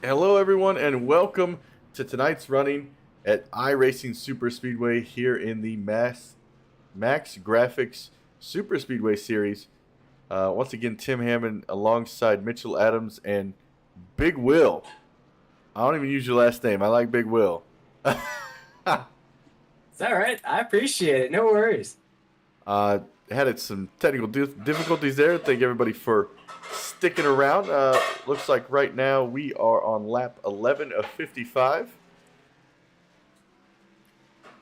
Hello, everyone, and welcome to tonight's running at iRacing Superspeedway here in the Max Graphics Superspeedway series. Once again, Tim Hammond alongside Mitchell Adams and Big Will. I don't even use your last name. I like Big Will. It's all right. I appreciate it. No worries. Had some technical difficulties there. Thank everybody for sticking around. Looks like right now we are on lap 11 of 55.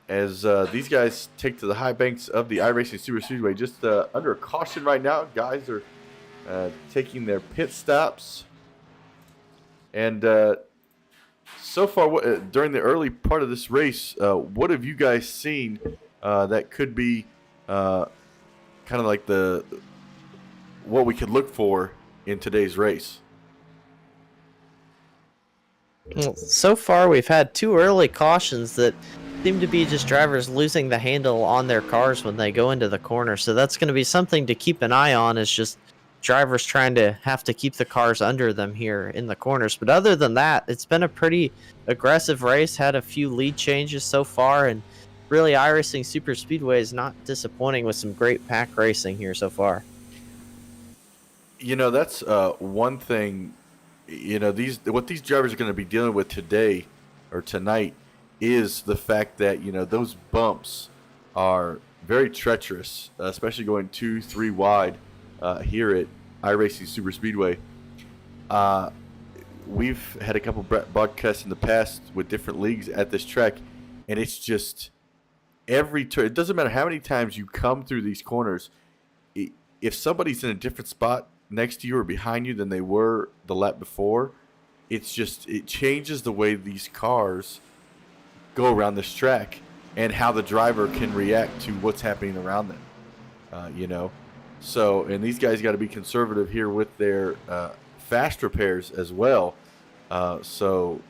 As these guys take to the high banks of the iRacing Superspeedway, just under caution right now. Guys are taking their pit stops. And so far, during the early part of this race, what have you guys seen that could be kind of like what we could look for in today's race? Well, so far we've had two early cautions that seem to be just drivers losing the handle on their cars when they go into the corner. So that's going to be something to keep an eye on, is just drivers trying to have to keep the cars under them here in the corners. But other than that, it's been a pretty aggressive race, had a few lead changes so far, and really iRacing Superspeedway is not disappointing with some great pack racing here so far. You know, that's one thing. You know, what these drivers are going to be dealing with today or tonight is the fact that, you know, those bumps are very treacherous, especially going 2-3 wide here at iRacing Superspeedway. We've had a couple broadcasts in the past with different leagues at this track, and it's just every turn. It doesn't matter how many times you come through these corners. If somebody's in a different spot next to you or behind you than they were the lap before, it changes the way these cars go around this track and how the driver can react to what's happening around them. You know, so, and these guys got to be conservative here with their fast repairs as well. So,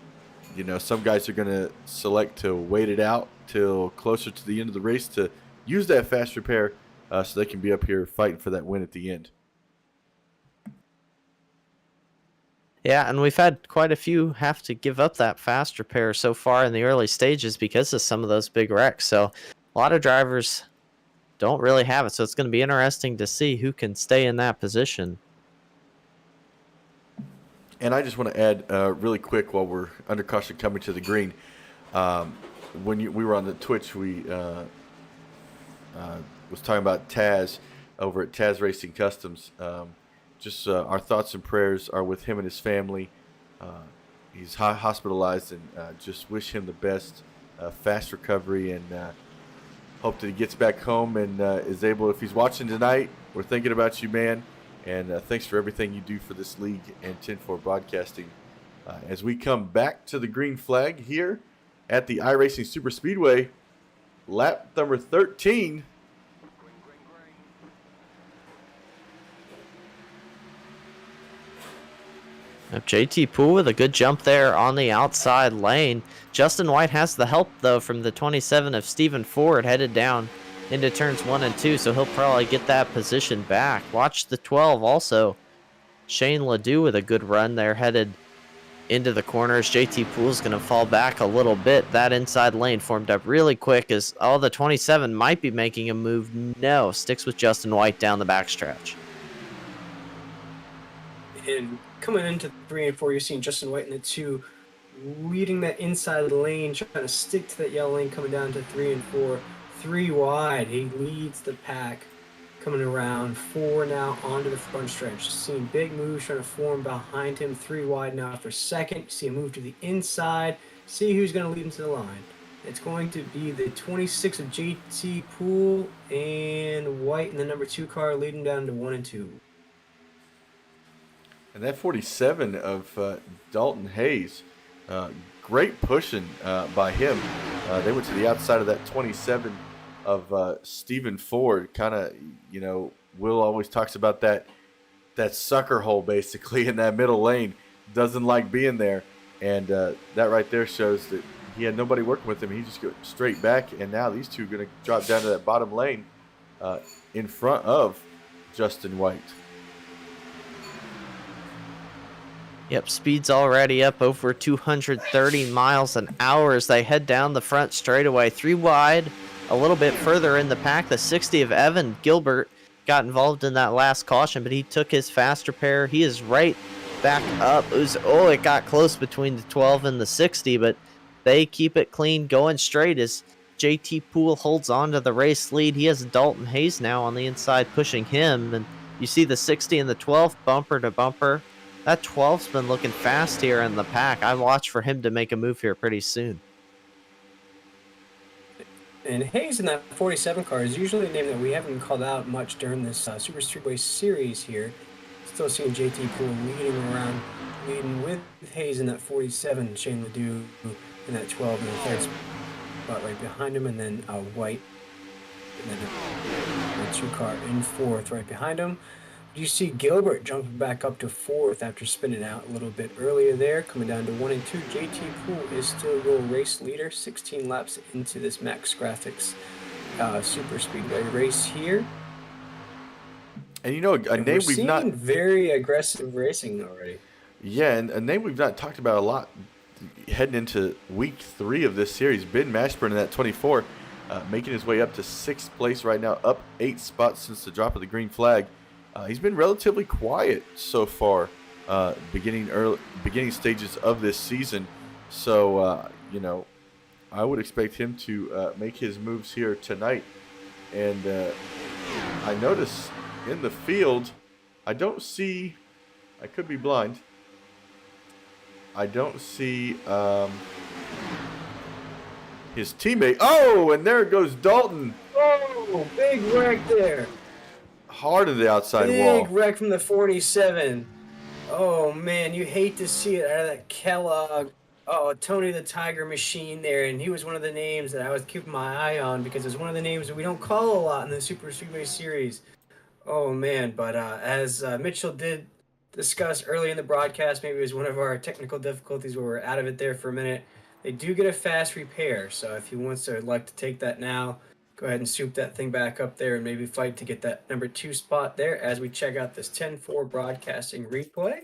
you know, some guys are going to select to wait it out till closer to the end of the race to use that fast repair so they can be up here fighting for that win at the end. Yeah, and we've had quite a few have to give up that fast repair so far in the early stages because of some of those big wrecks. So a lot of drivers don't really have it. So it's going to be interesting to see who can stay in that position. And I just want to add really quick while we're under caution coming to the green. When we were on the Twitch, we was talking about Taz over at Taz Racing Customs. Just our thoughts and prayers are with him and his family. He's hospitalized, and just wish him the best, fast recovery, and hope that he gets back home and is able. If he's watching tonight, we're thinking about you, man, and thanks for everything you do for this league and 10-4 broadcasting. As we come back to the green flag here at the iRacing Superspeedway, lap number 13. JT Poole with a good jump there on the outside lane. Justin White has the help, though, from the 27 of Stephen Ford headed down into turns 1 and 2, so he'll probably get that position back. Watch the 12 also. Shane Ledoux with a good run there headed into the corners. JT Poole's going to fall back a little bit. That inside lane formed up really quick as the 27 might be making a move. No, sticks with Justin White down the backstretch. And coming into 3 and 4, you're seeing Justin White in the 2 leading that inside lane, trying to stick to that yellow lane coming down to 3 and 4. 3 wide. He leads the pack coming around 4 now onto the front stretch. Seeing big moves trying to form behind him. 3 wide now for second. See a move to the inside. See who's going to lead him to the line. It's going to be the 26 of JT Poole and White in the number 2 car leading down to 1 and 2. And that 47 of Dalton Hayes, great pushing by him. They went to the outside of that 27 of Stephen Ford. Kind of, you know, Will always talks about that sucker hole basically in that middle lane. Doesn't like being there. And that right there shows that he had nobody working with him. He just go straight back. And now these two are going to drop down to that bottom lane in front of Justin White. Yep, speed's already up over 230 miles an hour as they head down the front straightaway. 3 wide, a little bit further in the pack. The 60 of Evan Gilbert got involved in that last caution, but he took his fast repair. He is right back up. It got close between the 12 and the 60, but they keep it clean, going straight as JT Poole holds on to the race lead. He has Dalton Hayes now on the inside pushing him, and you see the 60 and the 12 bumper to bumper. That 12's been looking fast here in the pack. I watch for him to make a move here pretty soon. And Hayes in that 47 car is usually a name that we haven't called out much during this Superspeedway series here. Still seeing JT Poole leading with Hayes in that 47, Shane Ledoux in that 12 in the third spot right behind him, and then White, and then the 2 car in fourth right behind him. You see Gilbert jumping back up to fourth after spinning out a little bit earlier there, coming down to 1 and 2. JT Poole is still your race leader, 16 laps into this Max Graphics Superspeedway race here. And a name we've not very aggressive racing already. Yeah, and a name we've not talked about a lot heading into week 3 of this series. Ben Mashburn in that 24, making his way up to 6th place right now, up 8 spots since the drop of the green flag. He's been relatively quiet so far, beginning stages of this season. So, I would expect him to make his moves here tonight. And I notice in the field, I don't see, I could be blind, I don't see his teammate. Oh, and there goes Dalton. Oh, big wreck there. Hard in the outside wall. Big wreck from the 47. Oh, man, you hate to see it out of that Kellogg. Oh, Tony the Tiger Machine there, and he was one of the names that I was keeping my eye on because it's one of the names that we don't call a lot in the Superspeedway series. Oh, man, but as Mitchell did discuss early in the broadcast, maybe it was one of our technical difficulties where we're out of it there for a minute. They do get a fast repair, so if he wants to like to take that now, go ahead and soup that thing back up there and maybe fight to get that number 2 spot there as we check out this 10-4 broadcasting replay.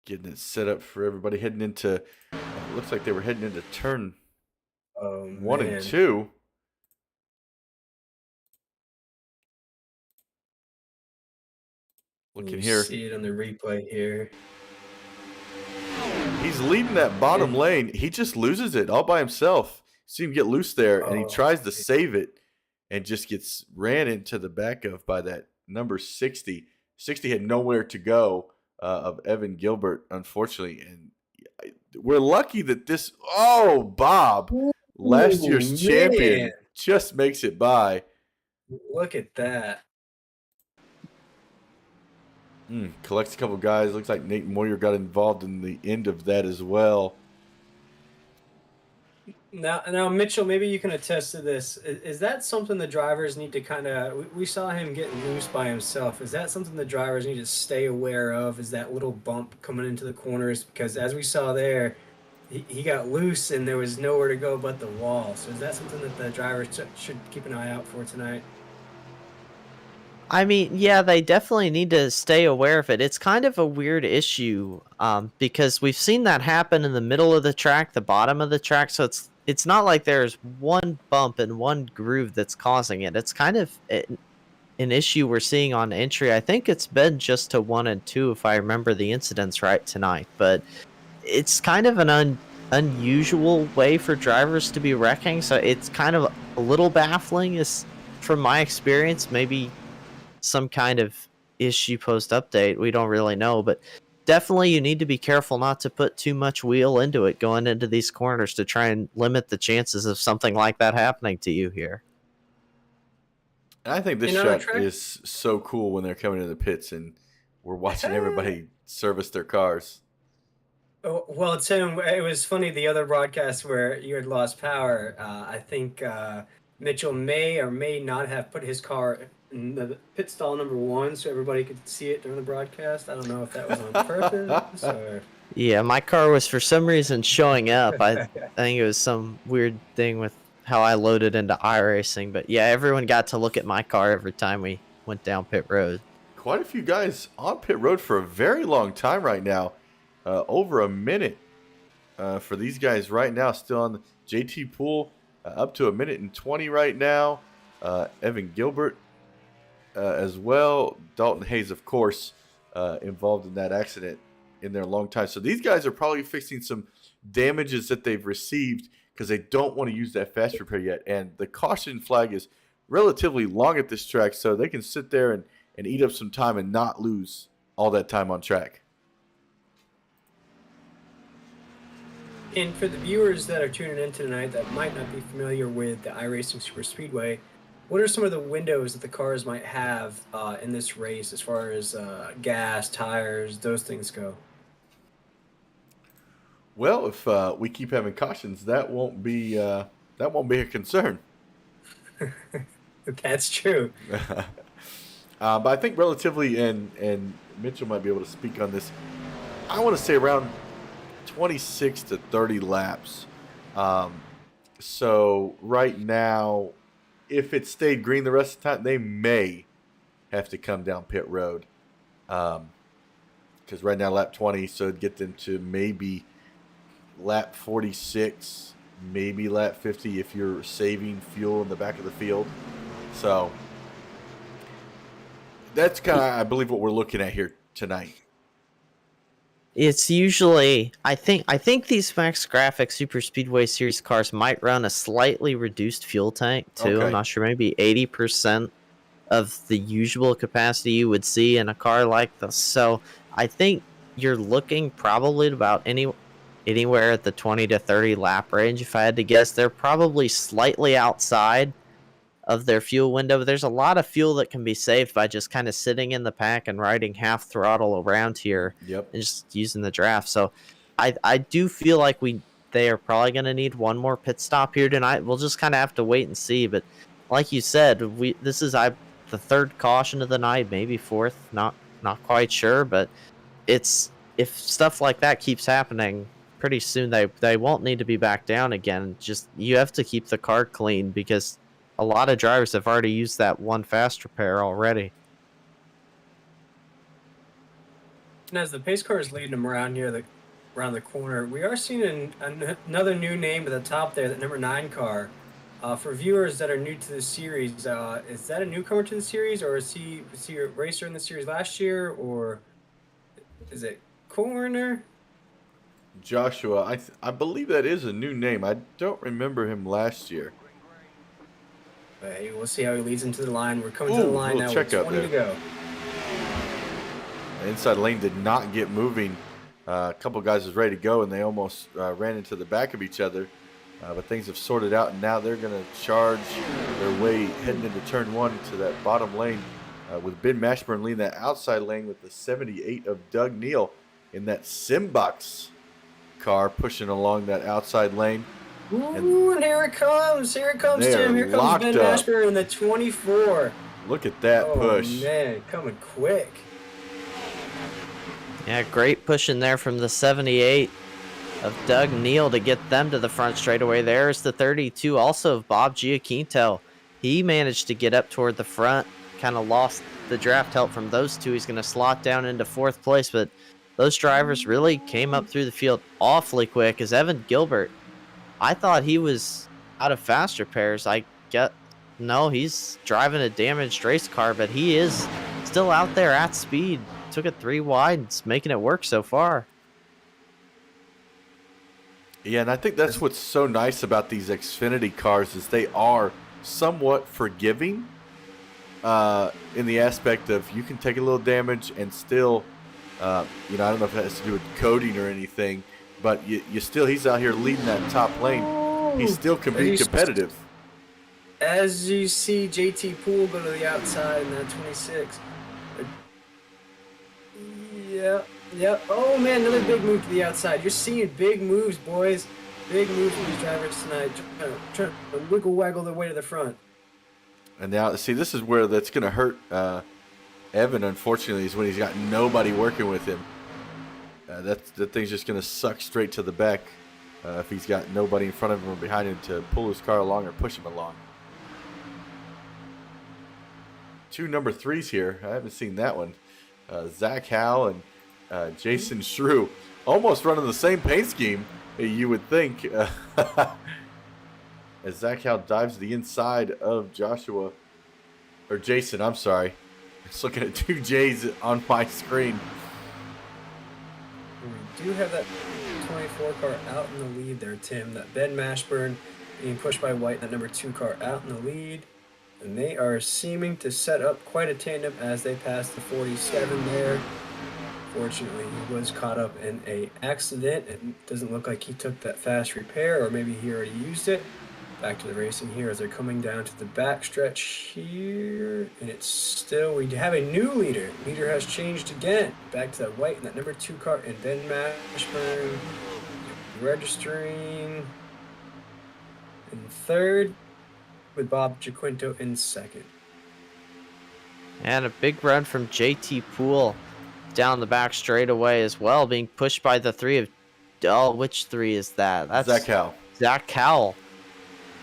Getting it set up for everybody heading into, looks like they were heading into turn 1 and 2. Looking here. See it on the replay here. He's leading that bottom lane. He just loses it all by himself. See him get loose there, and he tries to save it and just gets ran into the back of by that number 60. 60 had nowhere to go of Evan Gilbert, unfortunately. And we're lucky that this – Bob, last year's champion, just makes it by. Look at that. Collects a couple guys. Looks like Nate Moyer got involved in the end of that as well. Now, Mitchell, maybe you can attest to this. Is that something the drivers need to kind of – we saw him getting loose by himself. Is that something the drivers need to stay aware of, is that little bump coming into the corners? Because as we saw there, he got loose and there was nowhere to go but the wall. So is that something that the drivers should keep an eye out for tonight? I mean, yeah, they definitely need to stay aware of it. It's kind of a weird issue because we've seen that happen in the middle of the track, the bottom of the track. So it's not like there's one bump and one groove that's causing it. It's kind of an issue we're seeing on entry. I think it's been just to 1 and 2, if I remember the incidents right tonight. But it's kind of an unusual way for drivers to be wrecking. So it's kind of a little baffling, is from my experience. Maybe some kind of issue post-update, we don't really know, but definitely you need to be careful not to put too much wheel into it going into these corners to try and limit the chances of something like that happening to you here. And I think this track is so cool when they're coming to the pits and we're watching everybody service their cars. Oh, well, Tim, it was funny the other broadcast where you had lost power. I think Mitchell may or may not have put his car in the pit stall number 1 so everybody could see it during the broadcast. I don't know if that was on purpose or... Yeah, my car was for some reason showing up. I think it was some weird thing with how I loaded into iRacing. But yeah, everyone got to look at my car every time we went down pit road. quite a few guys on pit road for a very long time right now. Over a minute for these guys right now. Still on the JT Poole, up to a minute and 20 right now. Evan Gilbert as well. Dalton Hayes, of course, involved in that accident in their long time. So these guys are probably fixing some damages that they've received because they don't want to use that fast repair yet. And the caution flag is relatively long at this track, so they can sit there and eat up some time and not lose all that time on track. And for the viewers that are tuning in tonight that might not be familiar with the iRacing Superspeedway, what are some of the windows that the cars might have in this race as far as gas, tires, those things go? Well, if we keep having cautions, that won't be a concern. That's true. But I think relatively, and Mitchell might be able to speak on this, I want to say around 26 to 30 laps. So right now, if it stayed green the rest of the time, they may have to come down pit road. Because right now lap 20, so it'd get them to maybe lap 46, maybe lap 50 if you're saving fuel in the back of the field. So that's kind of, I believe, what we're looking at here tonight. It's usually, I think these Max Graphics Super Speedway Series cars might run a slightly reduced fuel tank too. Okay. I'm not sure, maybe 80% of the usual capacity you would see in a car like this. So I think you're looking probably at about anywhere at the 20 to 30 lap range. If I had to guess, they're probably slightly outside of their fuel window, but there's a lot of fuel that can be saved by just kind of sitting in the pack and riding half throttle around here. Yep. And just using the draft. So I do feel like they are probably going to need one more pit stop here tonight. We'll just kind of have to wait and see. But like you said, this is the third caution of the night, maybe fourth, not quite sure. But if stuff like that keeps happening, pretty soon they won't need to be back down again. Just you have to keep the car clean because a lot of drivers have already used that one fast repair already. And as the pace car is leading them around here, around the corner, we are seeing another new name at the top there, that number 9 car. For viewers that are new to the series, is that a newcomer to the series, or is he a racer in the series last year, or is it Corner? Joshua, I believe that is a new name. I don't remember him last year. Hey, we'll see how he leads into the line. We're coming to the line now with 20 to go. The inside lane did not get moving. A couple guys was ready to go, and they almost ran into the back of each other. But things have sorted out, and now they're going to charge their way heading into turn 1 to that bottom lane with Ben Mashburn leading that outside lane with the 78 of Doug Neal in that Simbox car pushing along that outside lane. Ooh, and here it comes. Here it comes, They are Tim. Here comes locked Ben up. Mashburn in the 24. Look at that push. Oh, man, coming quick. Yeah, great push in there from the 78 of Doug Neal to get them to the front straightaway. There's the 32 also of Bob Giaquinto. He managed to get up toward the front, kind of lost the draft help from those two. He's going to slot down into 4th place, but those drivers really came up through the field awfully quick. As Evan Gilbert, I thought he was out of fast repairs. No, he's driving a damaged race car, but he is still out there at speed. Took it 3 wide. It's making it work so far. Yeah, and I think that's what's so nice about these Xfinity cars is they are somewhat forgiving in the aspect of you can take a little damage and still, I don't know if it has to do with coding or anything, but he's out here leading that top lane. He still can be competitive. As you see JT Poole go to the outside in that 26. Yeah. Oh, man, another big move to the outside. You're seeing big moves, boys. Big moves from these drivers tonight. Trying to wiggle their way to the front. And now, see, this is where that's going to hurt Evan, unfortunately, is when he's got nobody working with him. That thing's just going to suck straight to the back if he's got nobody in front of him or behind him to pull his car along or push him along. two number 3s here. I haven't seen that one. Zach Howell and Jason Shrew almost running the same paint scheme, you would think. As Zach Howell dives to the inside of Jason, I'm sorry. Just looking at two J's on my screen. We do have that 24 car out in the lead there, Tim. That Ben Mashburn being pushed by White, that number 2 car out in the lead. And they are seeming to set up quite a tandem as they pass the 47 there. Fortunately, he was caught up in an accident. It doesn't look like he took that fast repair, or maybe he already used it. Back to the racing here as they're coming down to the back stretch here. And it's still, we have a new leader. Leader has changed again. Back to that White and that number 2 car and Ben Mashburn registering in third, with Bob Jaquinto in second. And a big run from JT Poole down the back straightaway as well, being pushed by the 3 of, oh, which 3 is that? That's Zach Howell. Zach Howell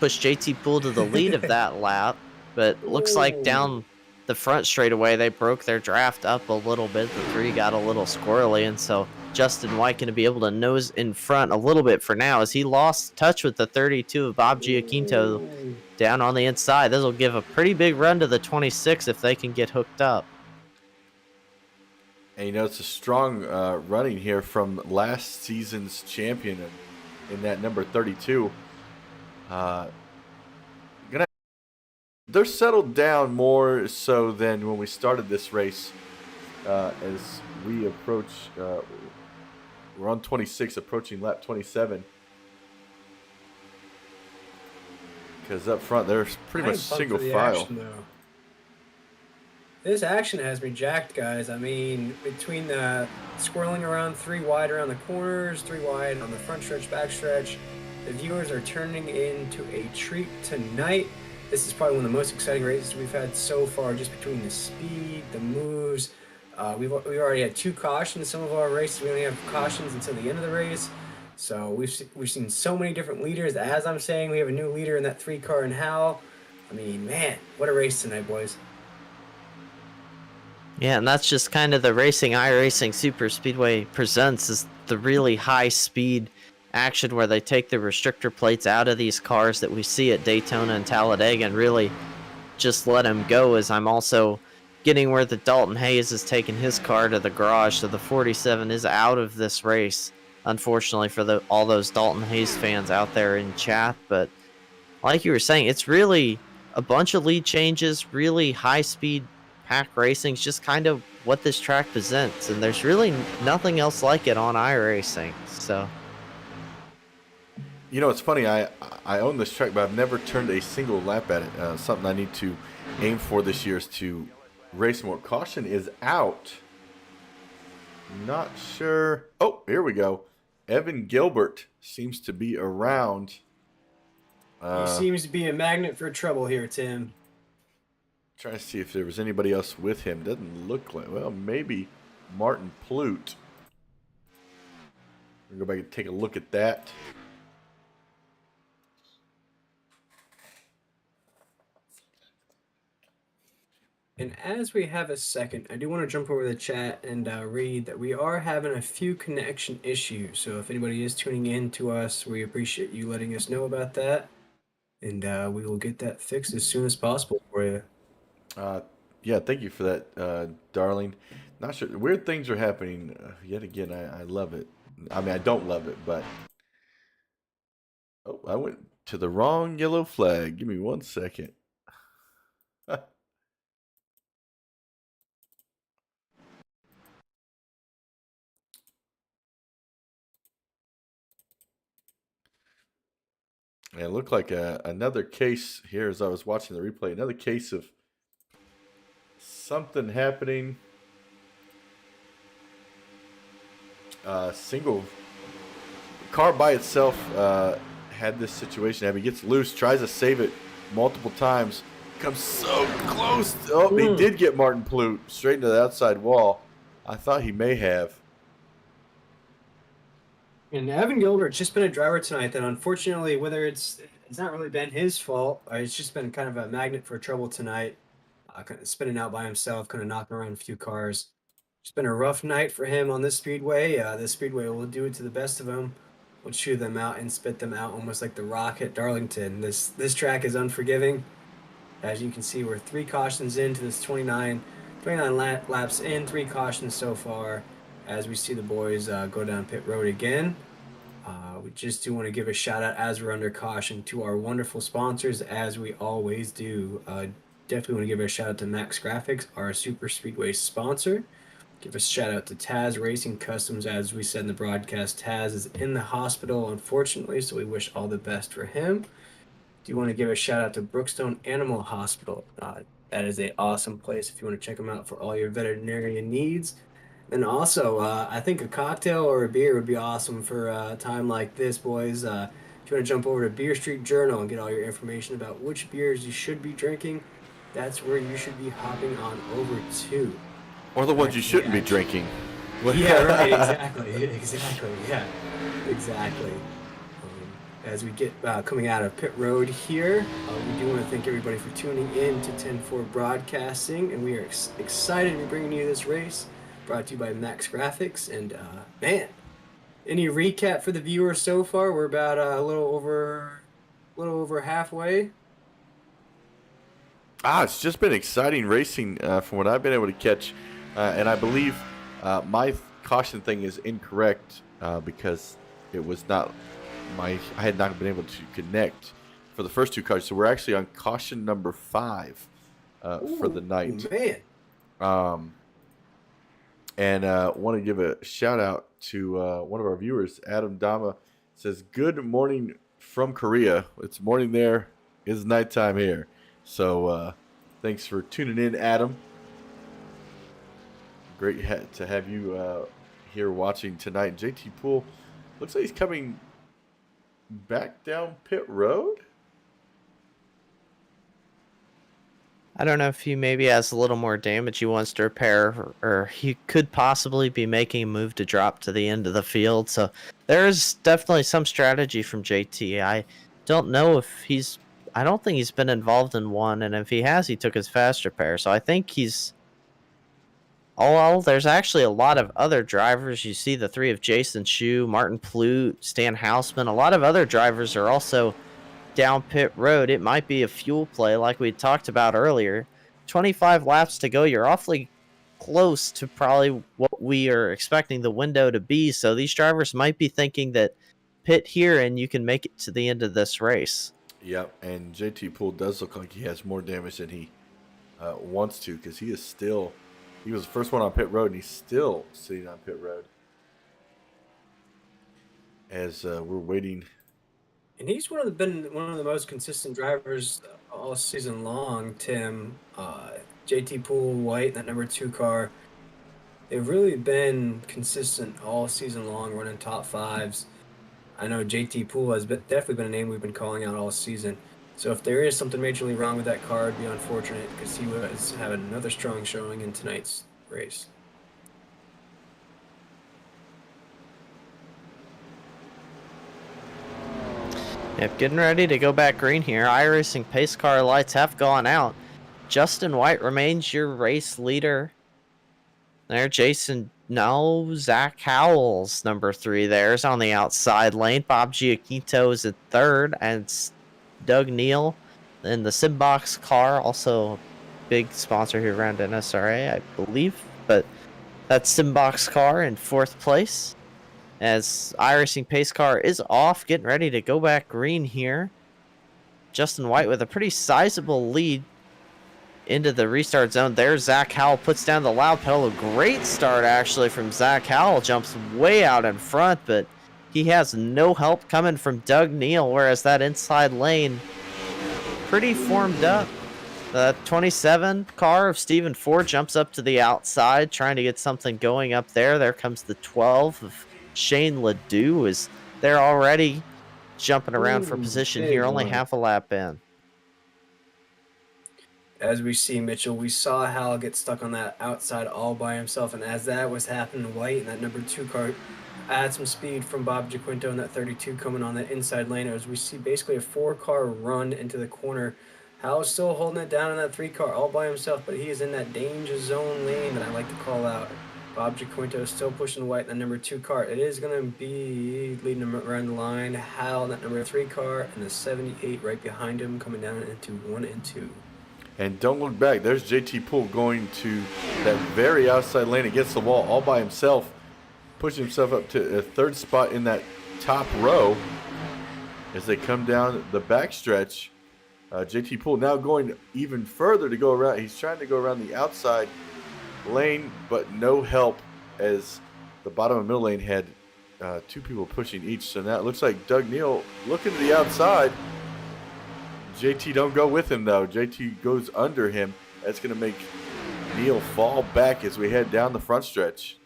pushed JT Poole to the lead of that lap, but looks like down the front straightaway they broke their draft up a little bit. The 3 got a little squirrely, and so Justin White going to be able to nose in front a little bit for now as he lost touch with the 32 of Bob Giaquinto down on the inside. This will give a pretty big run to the 26 if they can get hooked up. And you know, it's a strong running here from last season's champion in that number 32. They're settled down more so than when we started this race. As we approach, we're on 26, approaching lap 27. Because up front, they're pretty much single file. This action has me jacked, guys. I mean, between the swirling around 3 wide around the corners, 3 wide on the front stretch, back stretch, the viewers are turning into a treat tonight. This is probably one of the most exciting races we've had so far, just between the speed, the moves. We've already had 2 cautions. Some of our races, we only have cautions until the end of the race. So we've seen so many different leaders. As I'm saying, we have a new leader in that 3 car in Howell. I mean, man, what a race tonight, boys. Yeah, and that's just kind of the racing iRacing Superspeedway presents, is the really high speed action where they take the restrictor plates out of these cars that we see at Daytona and Talladega and really just let them go. As I'm also getting where the Dalton Hayes is taking his car to the garage, so the 47 is out of this race, unfortunately for all those Dalton Hayes fans out there in chat. But like you were saying, it's really a bunch of lead changes, really high speed pack racing is just kind of what this track presents, and there's really nothing else like it on iRacing. So, you know, it's funny. I own this track, but I've never turned a single lap at it. Something I need to aim for this year is to race more. Caution is out. Not sure. Oh, here we go. Evan Gilbert seems to be around. He seems to be a magnet for trouble here, Tim. Trying to see if there was anybody else with him. Doesn't look like. Well, maybe Martin Plute. We'll go back and take a look at that. And as we have a second, I do want to jump over the chat and read that we are having a few connection issues. So if anybody is tuning in to us, we appreciate you letting us know about that. And we will get that fixed as soon as possible for you. Yeah, thank you for that, darling. Not sure. Weird things are happening yet again. I love it. I mean, I don't love it, but... Oh, I went to the wrong yellow flag. Give me 1 second. And it looked like another case here as I was watching the replay. Another case of something happening. Single car by itself had this situation. He gets loose, tries to save it multiple times, comes so close. Oh, he did get Martin Plute straight into the outside wall. I thought he may have. And Evan Gilbert's just been a driver tonight that unfortunately, whether it's not really been his fault, it's just been kind of a magnet for trouble tonight. kind of spinning out by himself, kind of knocking around a few cars. It's been a rough night for him on this speedway. This speedway will do it to the best of him. We'll chew them out and spit them out almost like the Rock at Darlington. This track is unforgiving. As you can see, we're 3 cautions into this 29 laps in, 3 cautions so far. As we see the boys go down pit road again. We just do want to give a shout out as we're under caution to our wonderful sponsors, as we always do. Definitely want to give a shout out to Max Graphics, our Superspeedway sponsor. Give a shout out to Taz Racing Customs. As we said in the broadcast, Taz is in the hospital, unfortunately, so we wish all the best for him. Do you want to give a shout out to Brookstone Animal Hospital? That is an awesome place if you want to check them out for all your veterinarian needs. And also, I think a cocktail or a beer would be awesome for a time like this, boys. If you want to jump over to Beer Street Journal and get all your information about which beers you should be drinking, that's where you should be hopping on over to. Or the ones you shouldn't be drinking. Yeah, right, exactly, yeah, exactly. As we get coming out of pit road here, we do want to thank everybody for tuning in to 10-4 Broadcasting, and we are excited to be bringing you this race. Brought to you by Max Graphics, and man, any recap for the viewers so far? We're about a little over halfway. It's just been exciting racing from what I've been able to catch, and I believe my caution thing is incorrect because it was not I had not been able to connect for the first 2 cars, so we're actually on caution number 5 for the night. Man. And want to give a shout out to one of our viewers, Adam Dama. Says, "Good morning from Korea. It's morning there. It's nighttime here." So thanks for tuning in, Adam. Great to have you here watching tonight. JT Poole looks like he's coming back down pit road. I don't know if he maybe has a little more damage he wants to repair, or he could possibly be making a move to drop to the end of the field. So there's definitely some strategy from JT. I don't know if I don't think he's been involved in one, and if he has, he took his fast repair. So I think he's... Oh, there's actually a lot of other drivers. You see the 3 of Jason Shu, Martin Plute, Stan Hausman. A lot of other drivers are also down pit road. It might be a fuel play like we talked about earlier. 25 laps to go. You're awfully close to probably what we are expecting the window to be. So these drivers might be thinking that pit here and you can make it to the end of this race. Yep, and JT Poole does look like he has more damage than he wants to, because he was the first one on pit road, and he's still sitting on pit road as we're waiting. And he's been one of the most consistent drivers all season long, Tim. JT Poole, White, that number 2 car, they've really been consistent all season long, running top 5s. I know JT Poole has definitely been a name we've been calling out all season. So if there is something majorly wrong with that car, it'd be unfortunate, because he was having another strong showing in tonight's race. Yep, getting ready to go back green here. iRacing pace car lights have gone out. Justin White remains your race leader. There, Zach Howells, number 3 there, is on the outside lane. Bob Giaquinto is at 3rd, and it's Doug Neal in the Simbox car, also a big sponsor here around NSRA, I believe. But that's Simbox car in 4th place, as iRacing pace car is off, getting ready to go back green here. Justin White with a pretty sizable lead into the restart zone. There, Zach Howell puts down the loud pedal. A great start, actually, from Zach Howell. Jumps way out in front, but he has no help coming from Doug Neal, whereas that inside lane pretty formed up. The 27 car of Stephen Ford jumps up to the outside, trying to get something going up there. There comes the 12 of Shane Ledoux, is there already jumping around for position here, only half a lap in. As we see, Mitchell, we saw Hal get stuck on that outside all by himself, and as that was happening, White and that number 2 car add some speed from Bob Giaquinto and that 32 coming on the inside lane, as we see basically a 4-car run into the corner Howell's still holding it down in that 3 car all by himself, but he is in that danger zone lane that I like to call out. Bob Jaquinto is still pushing White in that number 2 car. It is going to be leading him around the line. Howell in that number 3 car, and the 78 right behind him coming down into 1 and 2. And don't look back. There's JT Poole going to that very outside lane against the wall all by himself, pushing himself up to a 3rd spot in that top row as they come down the backstretch. JT Poole now going even further to go around. He's trying to go around the outside lane, but no help as the bottom of the middle lane had 2 people pushing each. So now it looks like Doug Neal looking to the outside. JT don't go with him, though. JT goes under him. That's going to make Neal fall back as we head down the front stretch.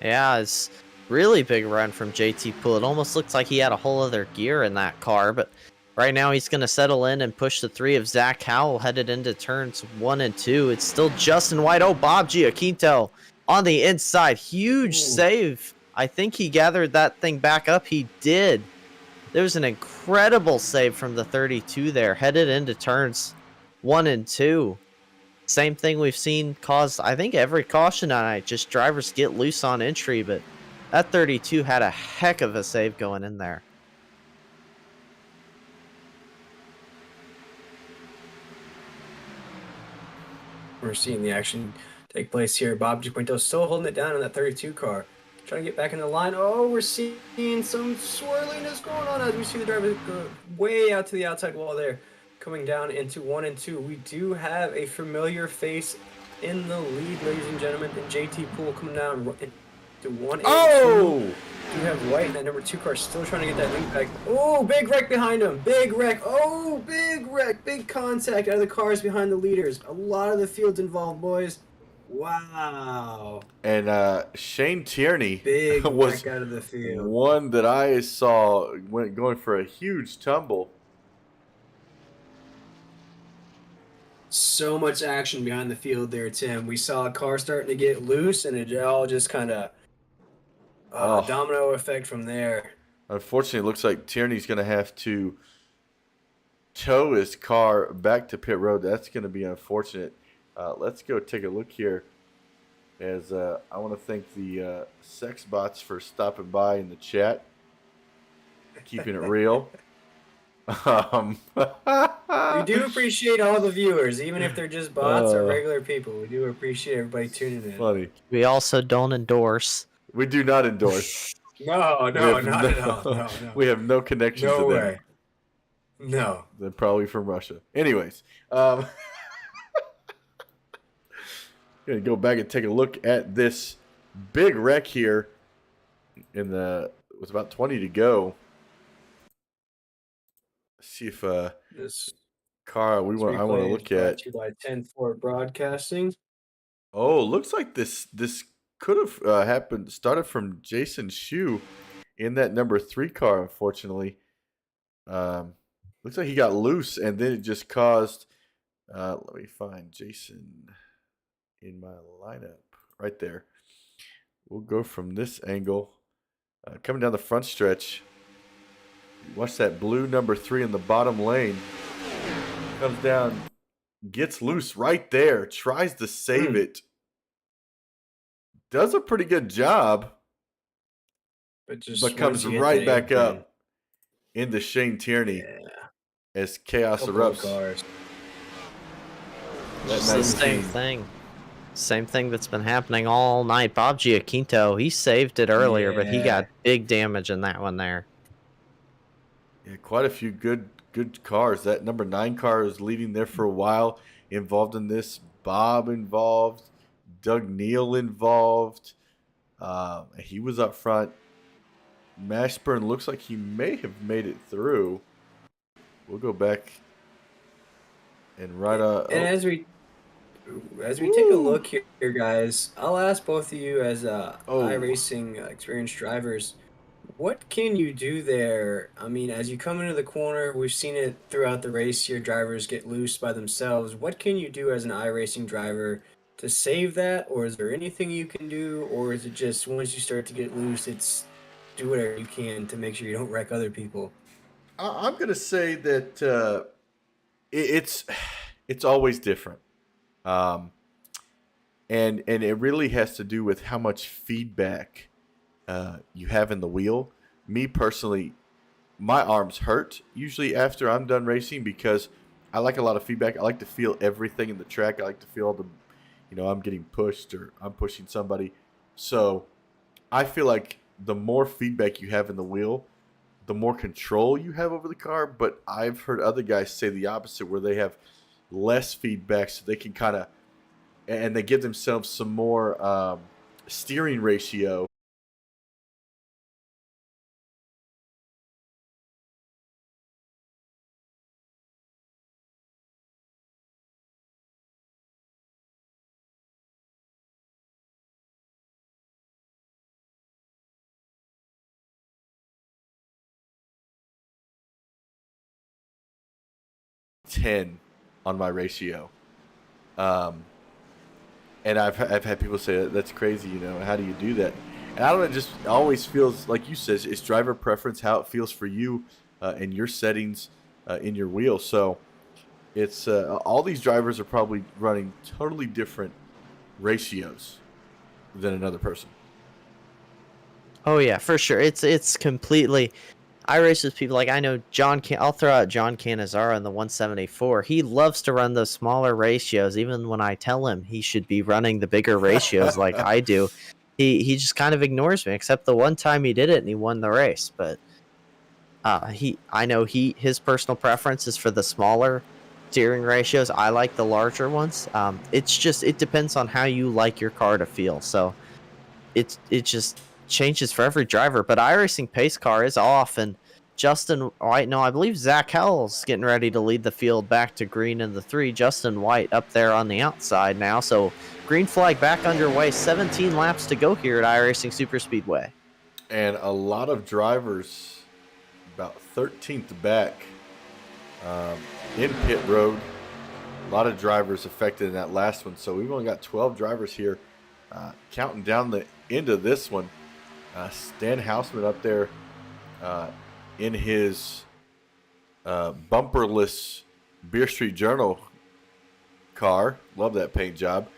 Yeah, it's really big run from JT Poole. It almost looks like he had a whole other gear in that car, but right now he's going to settle in and push the 3 of Zach Howell headed into turns 1 and 2. It's still Justin White. Oh, Bob Giaquinto on the inside. Huge save. I think he gathered that thing back up. He did. There's an incredible save from the 32 there, headed into turns 1 and 2. Same thing we've seen cause, I think, every caution tonight. Just drivers get loose on entry, but that 32 had a heck of a save going in there. We're seeing the action take place here. Bob Jaquinto still holding it down in that 32 car. Trying to get back in the line. Oh, we're seeing some swirliness going on as we see the driver go way out to the outside wall there. Coming down into 1 and 2. We do have a familiar face in the lead, ladies and gentlemen. And JT Poole coming down to 1 and 2. We have White in that number 2 car still trying to get that lead back. Oh, big wreck behind him. Big wreck. Oh, big wreck. Big contact out of the cars behind the leaders. A lot of the field's involved, boys. Wow. And Shane Tierney Big was wreck out of the field. one that I saw going for a huge tumble. So much action behind the field there, Tim. We saw a car starting to get loose, and it all just kind of domino effect from there. Unfortunately, it looks like Tierney's going to have to tow his car back to pit road. That's going to be unfortunate. Let's go take a look here. As I want to thank the sex bots for stopping by in the chat, keeping it real. We do appreciate all the viewers, even if they're just bots or regular people. We do appreciate everybody tuning in. Funny. We also don't endorse. We do not endorse. No, not at all. No. We have no connection No to them. way. No. They're probably from Russia. Anyways, gonna go back and take a look at this big wreck here. With about 20 to go. See if This car I want to look at. 2 by 10 for broadcasting. Oh, looks like this could have started from Jason Shue in that number 3 car, unfortunately. Looks like he got loose and then it just caused let me find Jason in my lineup right there. We'll go from this angle. Coming down the front stretch. Watch that blue number 3 in the bottom lane. Comes down, gets loose right there, tries to save it. Does a pretty good job, but comes right back up into Shane Tierney as chaos erupts. It's the same thing. Same thing that's been happening all night. Bob Giaquinto, he saved it earlier, but he got big damage in that one there. Yeah, quite a few good cars. That number 9 car is leading there for a while. Involved in this. Bob involved. Doug Neal involved. He was up front. Mashburn looks like he may have made it through. We'll go back and And as we take a look here, guys, I'll ask both of you as iRacing experienced drivers, what can you do there? I mean, as you come into the corner, we've seen it throughout the race here, drivers get loose by themselves. What can you do as an iRacing driver to save that? Or is there anything you can do? Or is it just once you start to get loose, it's do whatever you can to make sure you don't wreck other people? I'm going to say that it's always different. Um, and it really has to do with how much feedback you have in the wheel. Me personally, my arms hurt usually after I'm done racing because I like a lot of feedback. I like to feel everything in the track. I like to feel I'm getting pushed or I'm pushing somebody. So I feel like the more feedback you have in the wheel, the more control you have over the car. But I've heard other guys say the opposite, where they have less feedback, so they can kind of, and they give themselves some more steering ratio. Ten on my ratio. Um, and I've had people say that's crazy. How do you do that? And I don't know. It just always feels like you said, it's driver preference, how it feels for you and your settings in your wheel. So it's all these drivers are probably running totally different ratios than another person. Oh yeah, for sure. It's completely. I race with people like I know John. I'll throw out John Canizaro in the 174. He loves to run those smaller ratios, even when I tell him he should be running the bigger ratios like I do. He just kind of ignores me, except the one time he did it and he won the race. But I know his personal preference is for the smaller steering ratios. I like the larger ones. It depends on how you like your car to feel. So it just changes for every driver. But iRacing pace car is off, and Justin White. No, I believe Zach Hell's getting ready to lead the field back to green in the 3. Justin White up there on the outside now. So green flag back underway. 17 laps to go here at iRacing Superspeedway. And a lot of drivers about 13th back in pit road. A lot of drivers affected in that last one. So we've only got 12 drivers here counting down the end of this one. Stan Houseman up there in his bumperless Beer Street Journal car. Love that paint job.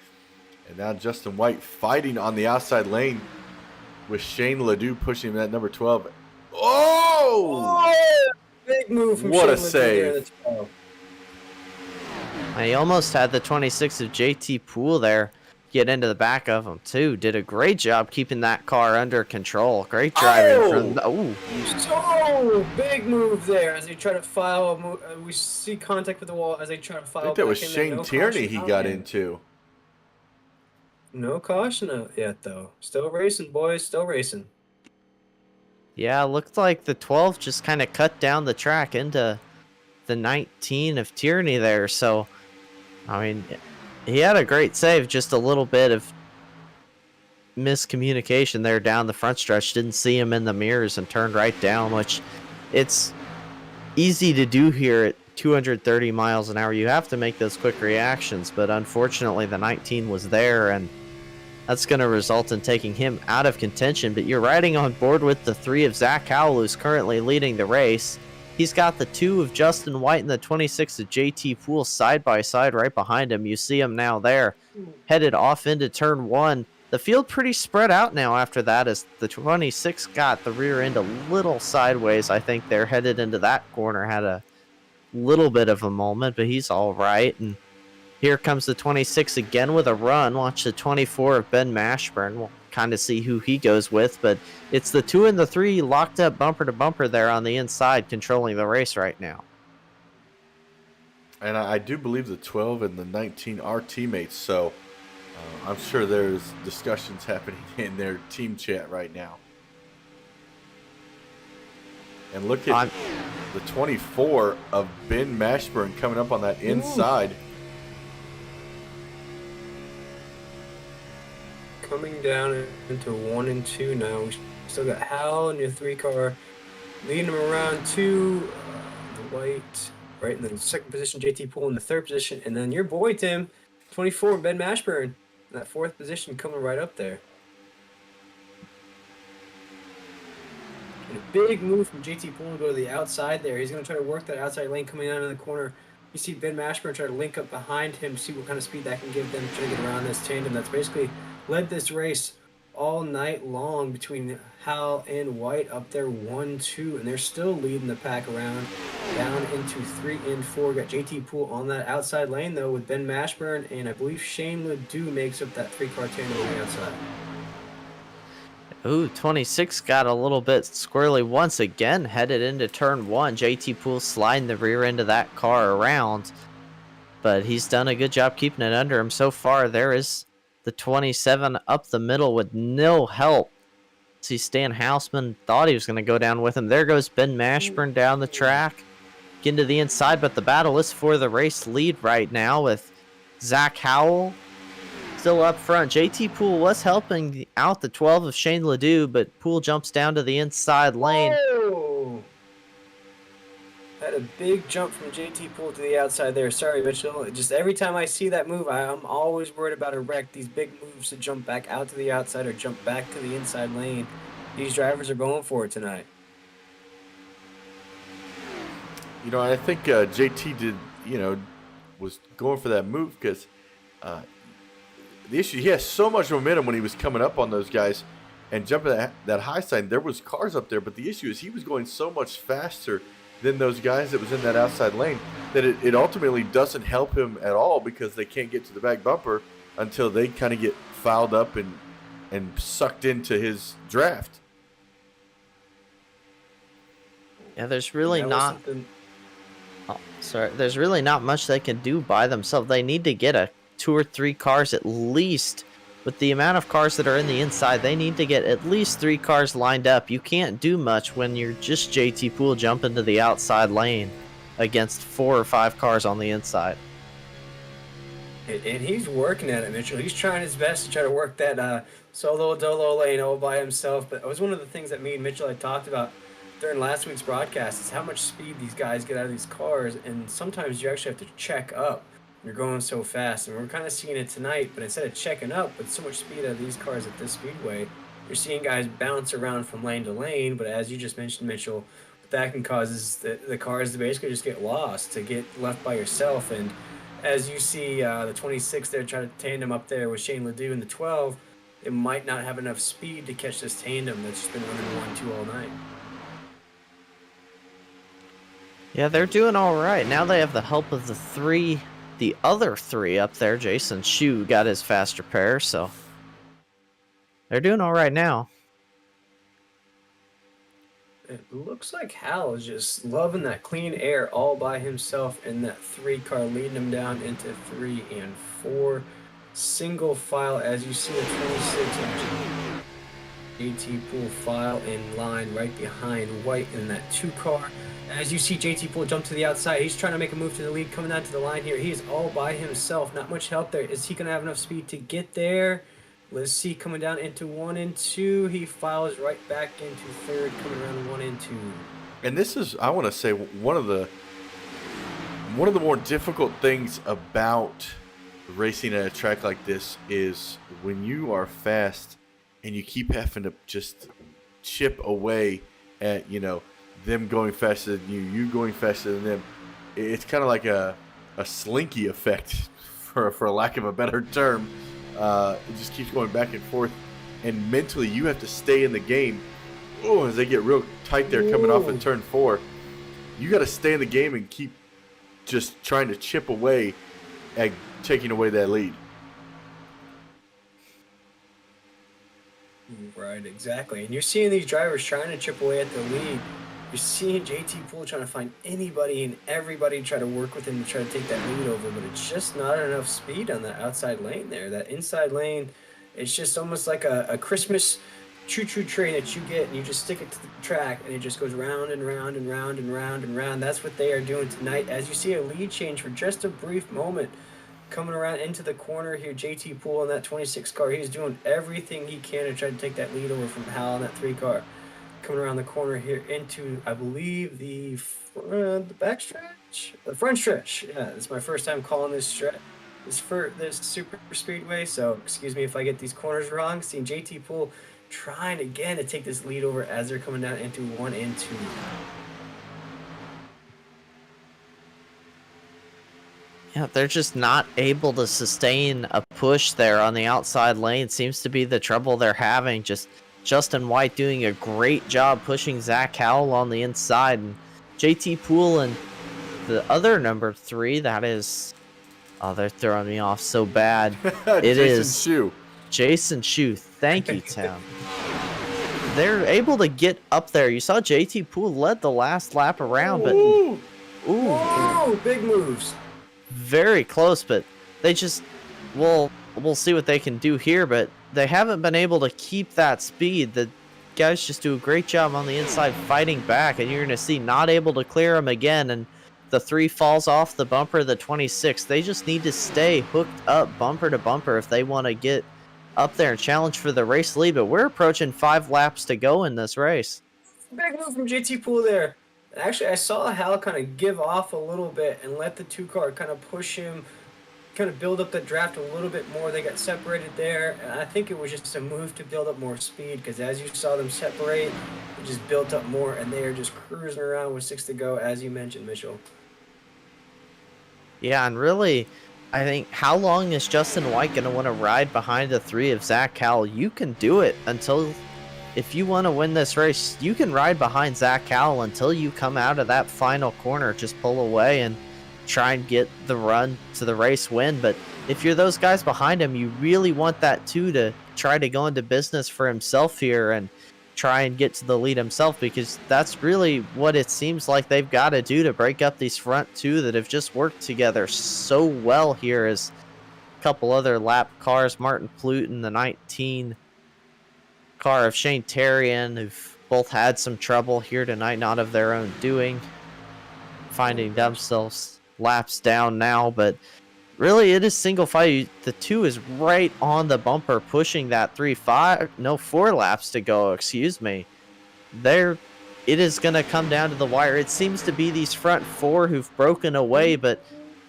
And now Justin White fighting on the outside lane with Shane Ledoux pushing him at number 12. Oh! Big move from What Shane a Ledoux save. there in the 12. He almost had the 26 of JT Poole there get into the back of him too. Did a great job keeping that car under control. Great driving from the, So big move there as they try to file. We see contact with the wall as they try to file. I think that was back in Shane there. No Tierney caution he out got yet. into. No caution out yet though. Still racing, boys. Still racing. yeah, looked like the 12 just kind of cut down the track into the 19 of Tierney there. So, I mean, he had a great save, just a little bit of miscommunication there down the front stretch. Didn't see him in the mirrors and turned right down, which it's easy to do here at 230 miles an hour. You have to make those quick reactions, but unfortunately the 19 was there, and that's going to result in taking him out of contention. But you're riding on board with the 3 of Zach Howell, who's currently leading the race. He's got the 2 of Justin White and the 26 of JT Poole side by side right behind him. You see him now there, headed off into turn 1. The field pretty spread out now after that, as the 26 got the rear end a little sideways. I think they're headed into that corner, had a little bit of a moment, but he's all right. And here comes the 26 again with a run. Watch the 24 of Ben Mashburn. We'll kind of see who he goes with, but it's the 2 and the 3 locked up bumper to bumper there on the inside, controlling the race right now. And I do believe the 12 and the 19 are teammates, so I'm sure there's discussions happening in their team chat right now. And look at the 24 of Ben Mashburn coming up on that inside. Coming down into 1 and 2 now. We still got Hal in your 3 car, leading him around 2. The White right in the 2nd position, JT Poole in the 3rd position, and then your boy Tim, 24, Ben Mashburn, in that 4th position, coming right up there. And a big move from JT Poole to go to the outside there. He's going to try to work that outside lane coming out of the corner. You see Ben Mashburn try to link up behind him, see what kind of speed that can give them, try to get around this tandem that's basically led this race all night long between Hal and White up there 1-2, and they're still leading the pack around down into 3 and 4. Got JT Poole on that outside lane though with Ben Mashburn, and I believe Shane Ledoux makes up that 3-car tandem on the outside. Ooh, 26 got a little bit squirrely once again, headed into turn 1. JT Poole sliding the rear end of that car around, but he's done a good job keeping it under him so far. There is the 27 up the middle with no help. See, Stan Houseman thought he was going to go down with him. There goes Ben Mashburn down the track, getting to the inside, but the battle is for the race lead right now with Zach Howell still up front. JT Poole was helping out the 12 of Shane Ledoux, but Poole jumps down to the inside lane. Whoa! Had a big jump from JT Poole to the outside there. Sorry, Mitchell. Just every time I see that move, I'm always worried about a wreck. These big moves to jump back out to the outside or jump back to the inside lane. These drivers are going for it tonight. You know, I think JT did, was going for that move because the issue, he has so much momentum when he was coming up on those guys and jumping that high side. There was cars up there, but the issue is he was going so much faster than those guys that was in that outside lane that it ultimately doesn't help him at all because they can't get to the back bumper until they kind of get fouled up and sucked into his draft. Yeah, there's really not... Oh, sorry. There's really not much they can do by themselves. They need to get 2 or 3 cars at least. With the amount of cars that are in the inside, they need to get at least 3 cars lined up. You can't do much when you're just JT Poole jumping to the outside lane against 4 or 5 cars on the inside. And he's working at it, Mitchell. He's trying his best to try to work that solo dolo lane all by himself. But it was one of the things that me and Mitchell had talked about during last week's broadcast is how much speed these guys get out of these cars. And sometimes you actually have to check up. You're going so fast, and we're kind of seeing it tonight, but instead of checking up with so much speed out of these cars at this speedway, you're seeing guys bounce around from lane to lane, but as you just mentioned, Mitchell, what that can cause is the cars to basically just get lost, to get left by yourself, and as you see the 26 there trying to tandem up there with Shane Ledoux and the 12, it might not have enough speed to catch this tandem that's just been running 1-2 all night. Yeah, they're doing all right. Now they have the help of the other 3 up there. Jason Shue got his faster pair, so they're doing all right now. It looks like Hal is just loving that clean air all by himself in that 3-car, leading him down into 3 and 4. Single file as you see the 26 JT Poole file in line right behind White in that 2-car. As you see JT Poole jump to the outside, he's trying to make a move to the lead, coming down to the line here. He is all by himself, not much help there. Is he going to have enough speed to get there? Let's see, coming down into 1 and 2. He files right back into 3rd, coming around 1 and 2. And this is, I want to say, one of the more difficult things about racing at a track like this is when you are fast and you keep having to just chip away at, them going faster than you going faster than them. It's kind of like a slinky effect, for lack of a better term. It just keeps going back and forth, and mentally you have to stay in the game. Oh, as they get real tight there coming off of turn 4, you got to stay in the game and keep just trying to chip away at taking away that lead. Right, exactly. And you're seeing these drivers trying to chip away at the lead. You're seeing JT Poole trying to find anybody and everybody try to work with him to try to take that lead over, but it's just not enough speed on that outside lane there. That inside lane, it's just almost like a Christmas choo-choo train that you get and you just stick it to the track and it just goes round and round and round and round and round. That's what they are doing tonight. As you see a lead change for just a brief moment coming around into the corner here, JT Poole in that 26 car, he's doing everything he can to try to take that lead over from Hal in that 3 car. Coming around the corner here into, I believe, the back stretch? The front stretch. Yeah, it's my first time calling this stretch. This super speedway, so excuse me if I get these corners wrong. Seeing JT Poole trying again to take this lead over as they're coming down into 1 and 2. Yeah, they're just not able to sustain a push there on the outside lane. Seems to be the trouble they're having. Just Justin White doing a great job pushing Zach Howell on the inside. And JT Poole and the other number 3, that is... Oh, they're throwing me off so bad. Jason Shue. Thank you, Tim. They're able to get up there. You saw JT Poole led the last lap around, but... Ooh! Big moves. Very close, but they just... We'll see what they can do here, but they haven't been able to keep that speed. The guys just do a great job on the inside fighting back, and you're going to see not able to clear them again, and the 3 falls off the bumper of the 26. They just need to stay hooked up bumper to bumper if they want to get up there and challenge for the race lead, but we're approaching 5 laps to go in this race. Big move from JT Poole there. Actually, I saw Hal kind of give off a little bit and let the 2-car kind of push him, kind of build up the draft a little bit more. They got separated there, and I think it was just a move to build up more speed, because as you saw them separate, it just built up more, and they are just cruising around with 6 to go, as you mentioned, Mitchell. Yeah, and really, I think, how long is Justin White going to want to ride behind the 3 of Zach Howell? You can do it until... If you want to win this race, you can ride behind Zach Howell until you come out of that final corner. Just pull away and try and get the run to the race win. But if you're those guys behind him, you really want that 2 to try to go into business for himself here and try and get to the lead himself, because that's really what it seems like they've got to do to break up these front 2 that have just worked together so well here. As a couple other lap cars, Martin Plute and the 19 car of Shane Terrian, who've both had some trouble here tonight, not of their own doing, finding themselves laps down now. But really, it is single file. The 2 is right on the bumper, pushing that 4 laps to go, excuse me. It is going to come down to the wire. It seems to be these front 4 who've broken away, but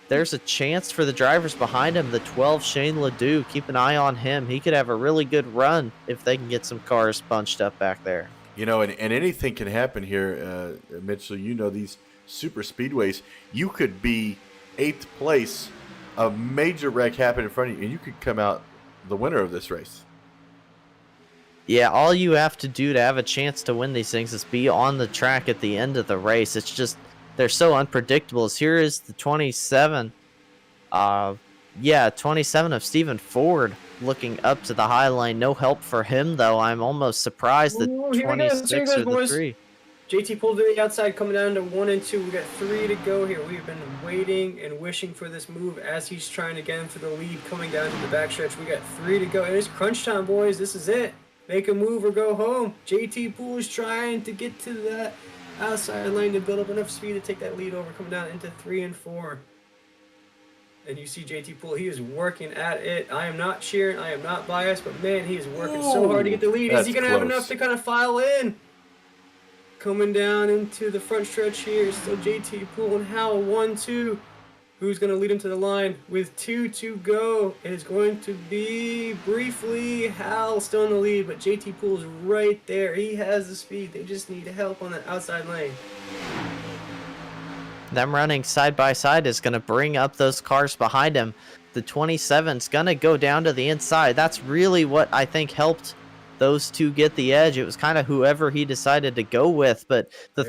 there's a chance for the drivers behind him. The 12, Shane Ledoux, keep an eye on him. He could have a really good run if they can get some cars bunched up back there. You know, and anything can happen here, Mitchell. You know, these super speedways, you could be 8th place, a major wreck happen in front of you, and you could come out the winner of this race. Yeah, all you have to do to have a chance to win these things is be on the track at the end of the race. It's just... They're so unpredictable. As here is the 27. 27 of Stephen Ford looking up to the high lane. No help for him, though. I'm almost surprised that 26 or the 3. JT Poole to the outside, coming down to 1 and 2. We got 3 to go here. We've been waiting and wishing for this move as he's trying again for the lead, coming down to the backstretch. We got 3 to go. It is crunch time, boys. This is it. Make a move or go home. JT Poole is trying to get to that outside lane to build up enough speed to take that lead over, coming down into 3 and 4. And you see JT Poole, he is working at it. I am not cheering, I am not biased, but man, he is working so hard to get the lead. Is he going to have enough to kind of file in? Coming down into the front stretch here, still JT Poole and Howell 1-2. Who's going to lead him to the line with 2 to go? It is going to be briefly Hal still in the lead, but JT Poole's right there. He has the speed. They just need help on that outside lane. Them running side by side is going to bring up those cars behind him. The 27's going to go down to the inside. That's really what I think helped those 2 get the edge. It was kind of whoever he decided to go with, but the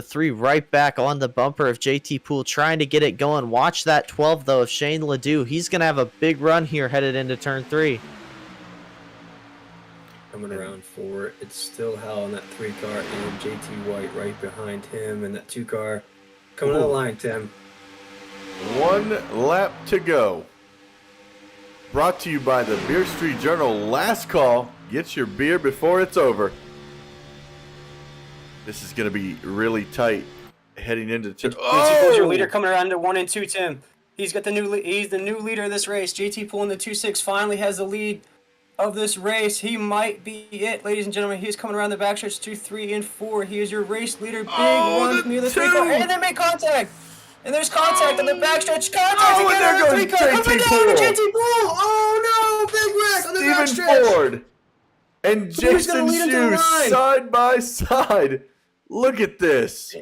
3 right back on the bumper of JT Poole, trying to get it going. Watch that 12, though, of Shane Ledoux. He's going to have a big run here headed into turn 3. Coming around 4, it's still Hal in that 3 car and JT White right behind him and that 2 car. Coming to the line, Tim. 1 lap to go. Brought to you by the Beer Street Journal. Last call. Get your beer before it's over. This is going to be really tight heading into turn. Oh! Your leader coming around to 1 and 2, Tim. He's got the new. He's the new leader of this race. JT Poole in the 2-6 finally has the lead of this race. He might be it, ladies and gentlemen. He's coming around the backstretch 2, 3, and 4. He is your race leader. Big one near the 3 car, and they make contact. And there's contact on the backstretch. Contact again on the 3 car. Coming down to JT Poole. Oh no! Big wreck on the backstretch. Ford. and Who's gonna Jason lead into the Shoe line? side by side. Look at this.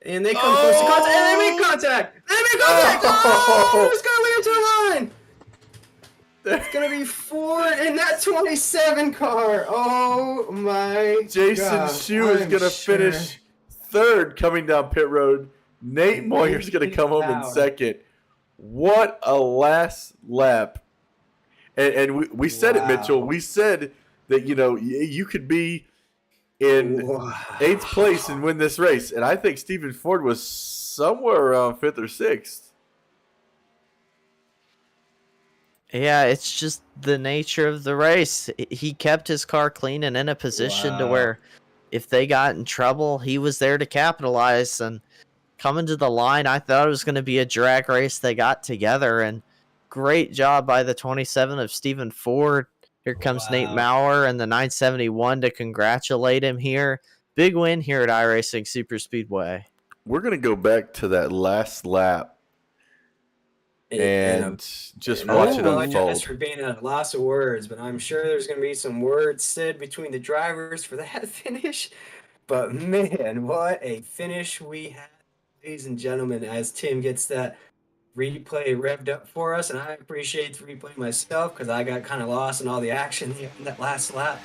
And they come close to contact, and they make contact. Oh, who's gonna lead into the line? It's gonna be Ford in that 27 car. Oh my Jason gosh. Shoe is gonna finish third coming down pit road. Nate Moyer's gonna come home in second. What a last lap. And we said it, Mitchell. We said that, you could be in 8th place and win this race. And I think Stephen Ford was somewhere around 5th or 6th. Yeah, it's just the nature of the race. He kept his car clean and in a position to where if they got in trouble, he was there to capitalize. And coming to the line, I thought it was going to be a drag race. They got together, and great job by the 27 of Stephen Ford. Here comes Nate Moyer and the 971 to congratulate him here. Big win here at iRacing Superspeedway. We're going to go back to that last lap and just watch it unfold. I apologize for being a loss of words, but I'm sure there's going to be some words said between the drivers for that finish. But man, what a finish we had, ladies and gentlemen, as Tim gets that replay revved up for us. And I appreciate the replay myself because I got kind of lost in all the action in that last lap.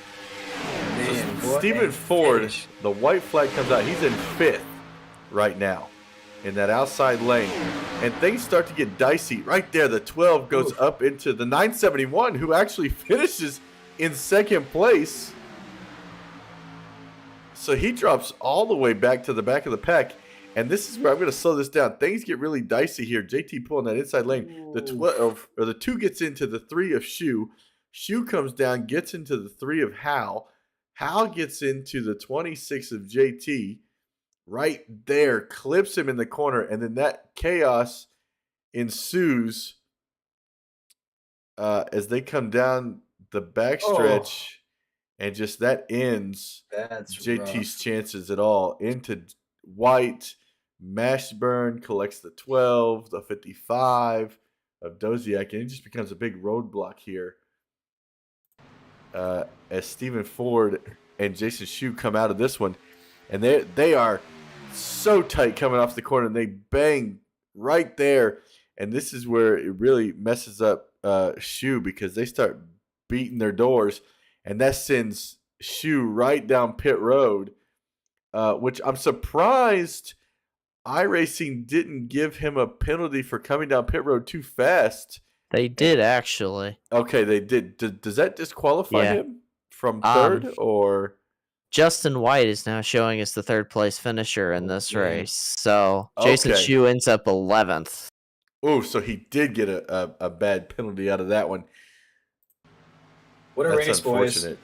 Man, Stephen Ford, the white flag comes out. He's in 5th right now in that outside lane. And things start to get dicey. Right there, the 12 goes up into the 971, who actually finishes in 2nd place. So he drops all the way back to the back of the pack. And this is where I'm going to slow this down. Things get really dicey here. JT pulling that inside lane. The 2 gets into the 3 of Shoe. Shoe comes down, gets into the 3 of Hal. Hal gets into the 26 of JT. Right there, clips him in the corner, and then that chaos ensues as they come down the backstretch, and just that ends JT's chances at all. Into White, Mashburn collects the 12, the 55 of Doziak, and it just becomes a big roadblock here as Stephen Ford and Jason Shoe come out of this one, and they are so tight coming off the corner, and they bang right there. And this is where it really messes up Shoe, because they start beating their doors, and that sends Shoe right down pit road, which I'm surprised iRacing didn't give him a penalty for coming down pit road too fast. They did, actually. Okay, they did. Does that disqualify him from third, or? Justin White is now showing as the 3rd place finisher in this race. So Jason Shoe ends up 11th. Oh, so he did get a bad penalty out of that one. What a race, boys.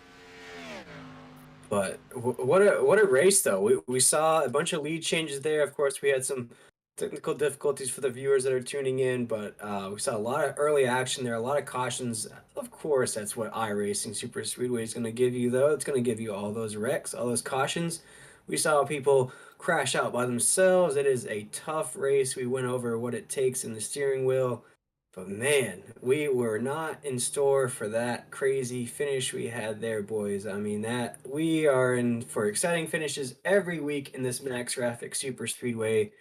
But what a race, though. We saw a bunch of lead changes there. Of course, we had some technical difficulties for the viewers that are tuning in, but we saw a lot of early action there, a lot of cautions. Of course, that's what iRacing Superspeedway is going to give you, though. It's going to give you all those wrecks, all those cautions. We saw people crash out by themselves. It is a tough race. We went over what it takes in the steering wheel. But man, we were not in store for that crazy finish we had there, boys. I mean, that we are in for exciting finishes every week in this Max Graphics Superspeedway.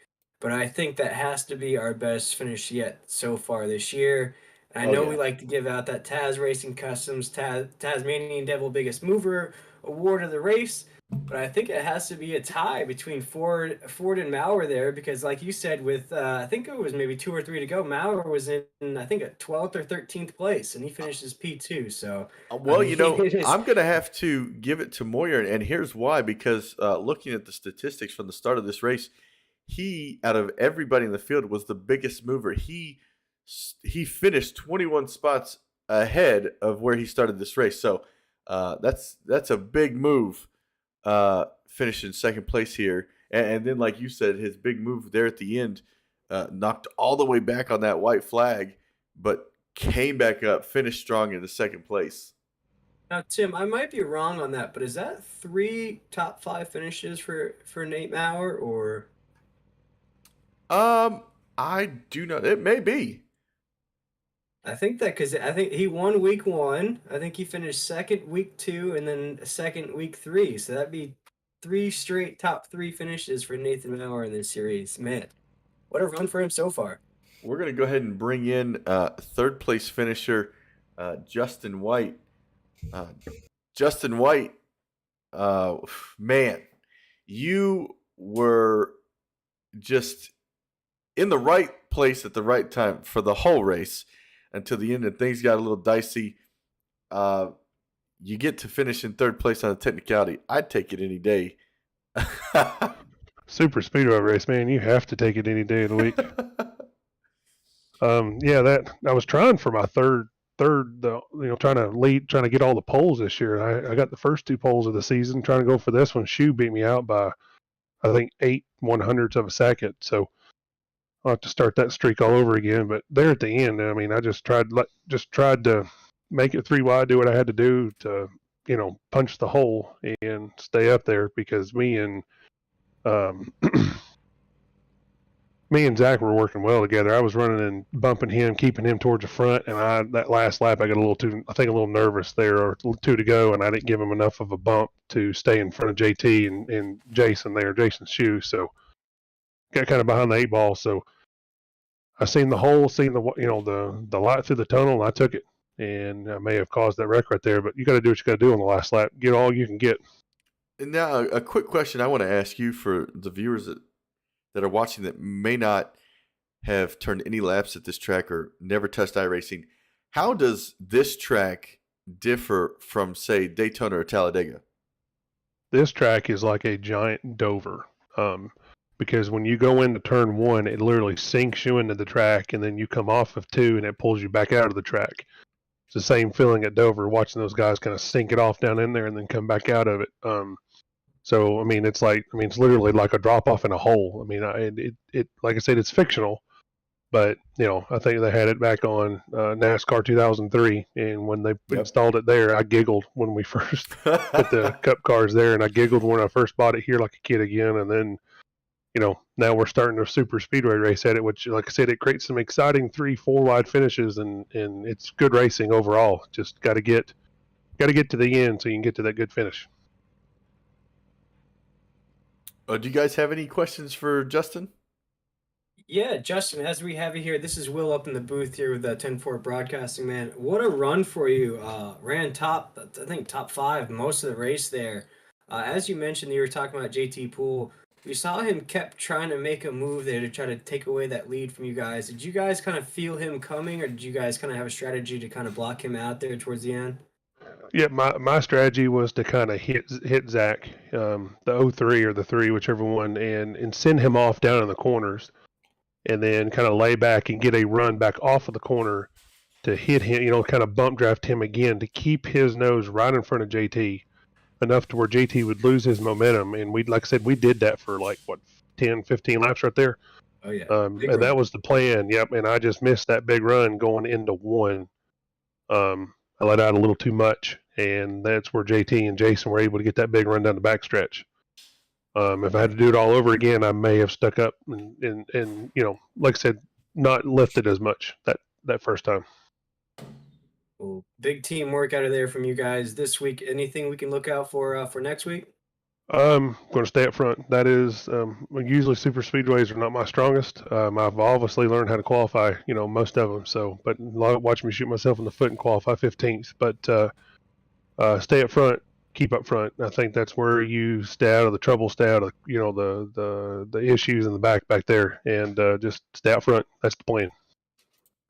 But I think that has to be our best finish yet so far this year. And I know we like to give out that Taz Racing Customs Tasmanian Devil Biggest Mover award of the race. But I think it has to be a tie between Ford and Moyer there, because like you said, with I think it was maybe 2 or 3 to go, Moyer was in, I think, a 12th or 13th place, and he finishes P2. So well, I'm going to have to give it to Moyer, and here's why. Because looking at the statistics from the start of this race, he, out of everybody in the field, was the biggest mover. He finished 21 spots ahead of where he started this race. So that's a big move. Finishing 2nd place here, and then, like you said, his big move there at the end knocked all the way back on that white flag, but came back up, finished strong in the 2nd place. Now, Tim, I might be wrong on that, but is that 3 top 5 finishes for Nate Moyer, or? I do not. It may be. I think that because I think he won week 1. I think he finished second week 2, and then second week 3. So that'd be 3 straight top 3 finishes for Nathan Moyer in this series. Man, what a run for him so far. We're going to go ahead and bring in third place finisher Justin White. Justin White, man, you were just in the right place at the right time for the whole race until the end, and things got a little dicey. You get to finish in third place on a technicality. I'd take it any day. Superspeedway race, man. You have to take it any day of the week. Yeah, that I was trying for my third, trying to get all the poles this year. I got the first 2 poles of the season, trying to go for this one. Shoe beat me out by, I think, 8/100ths of a second. So I'll have to start that streak all over again. But there at the end, I mean, I just tried to make it 3 wide, do what I had to do to, punch the hole and stay up there, because me and Zach were working well together. I was running and bumping him, keeping him towards the front, and that last lap I got a little nervous there, or 2 to go, and I didn't give him enough of a bump to stay in front of JT and Jason's shoe. So got kind of behind the 8 ball. So I seen the hole, seen the light through the tunnel, and I took it. And I may have caused that wreck right there, but you got to do what you got to do on the last lap. Get all you can get. And now a quick question I want to ask you for the viewers that are watching that may not have turned any laps at this track or never touched iRacing. How does this track differ from, say, Daytona or Talladega? This track is like a giant Dover, because when you go into turn 1, it literally sinks you into the track, and then you come off of 2, and it pulls you back out of the track. It's the same feeling at Dover, watching those guys kind of sink it off down in there and then come back out of it. So, I mean, it's literally like a drop off in a hole. I mean, it like I said, it's fictional, but I think they had it back on NASCAR 2003, and when they installed it there, I giggled when we first put the Cup cars there, and I giggled when I first bought it here like a kid again, and then now we're starting a Superspeedway race at it, which, like I said, it creates some exciting 3-4 wide finishes, and it's good racing overall. Just got to get to the end so you can get to that good finish. Do you guys have any questions for Justin? Yeah, Justin, as we have you here, this is Will up in the booth here with 10-4 Broadcasting, man. What a run for you. Ran top 5 most of the race there. As you mentioned, you were talking about JT Poole. We saw him kept trying to make a move there to try to take away that lead from you guys. Did you guys kind of feel him coming, or did you guys kind of have a strategy to kind of block him out there towards the end? Yeah, my strategy was to kind of hit Zach, the 03 or the 3, whichever one, and send him off down in the corners, and then kind of lay back and get a run back off of the corner to hit him, kind of bump draft him again to keep his nose right in front of JT, enough to where JT would lose his momentum. And like I said, we did that for 10, 15 laps right there. Oh yeah. And that was the plan. Yep. And I just missed that big run going into 1. I let out a little too much, and that's where JT and Jason were able to get that big run down the backstretch. If I had to do it all over again, I may have stuck up and like I said, not lifted as much that first time. Well, big teamwork out of there from you guys this week. Anything we can look out for next week? I'm going to stay up front. That is, usually super speedways are not my strongest. I've obviously learned how to qualify, most of them. So, but watch me shoot myself in the foot and qualify 15th. But stay up front, keep up front. I think that's where you stay out of the trouble, stay out of the issues in the back there, and just stay out front. That's the plan.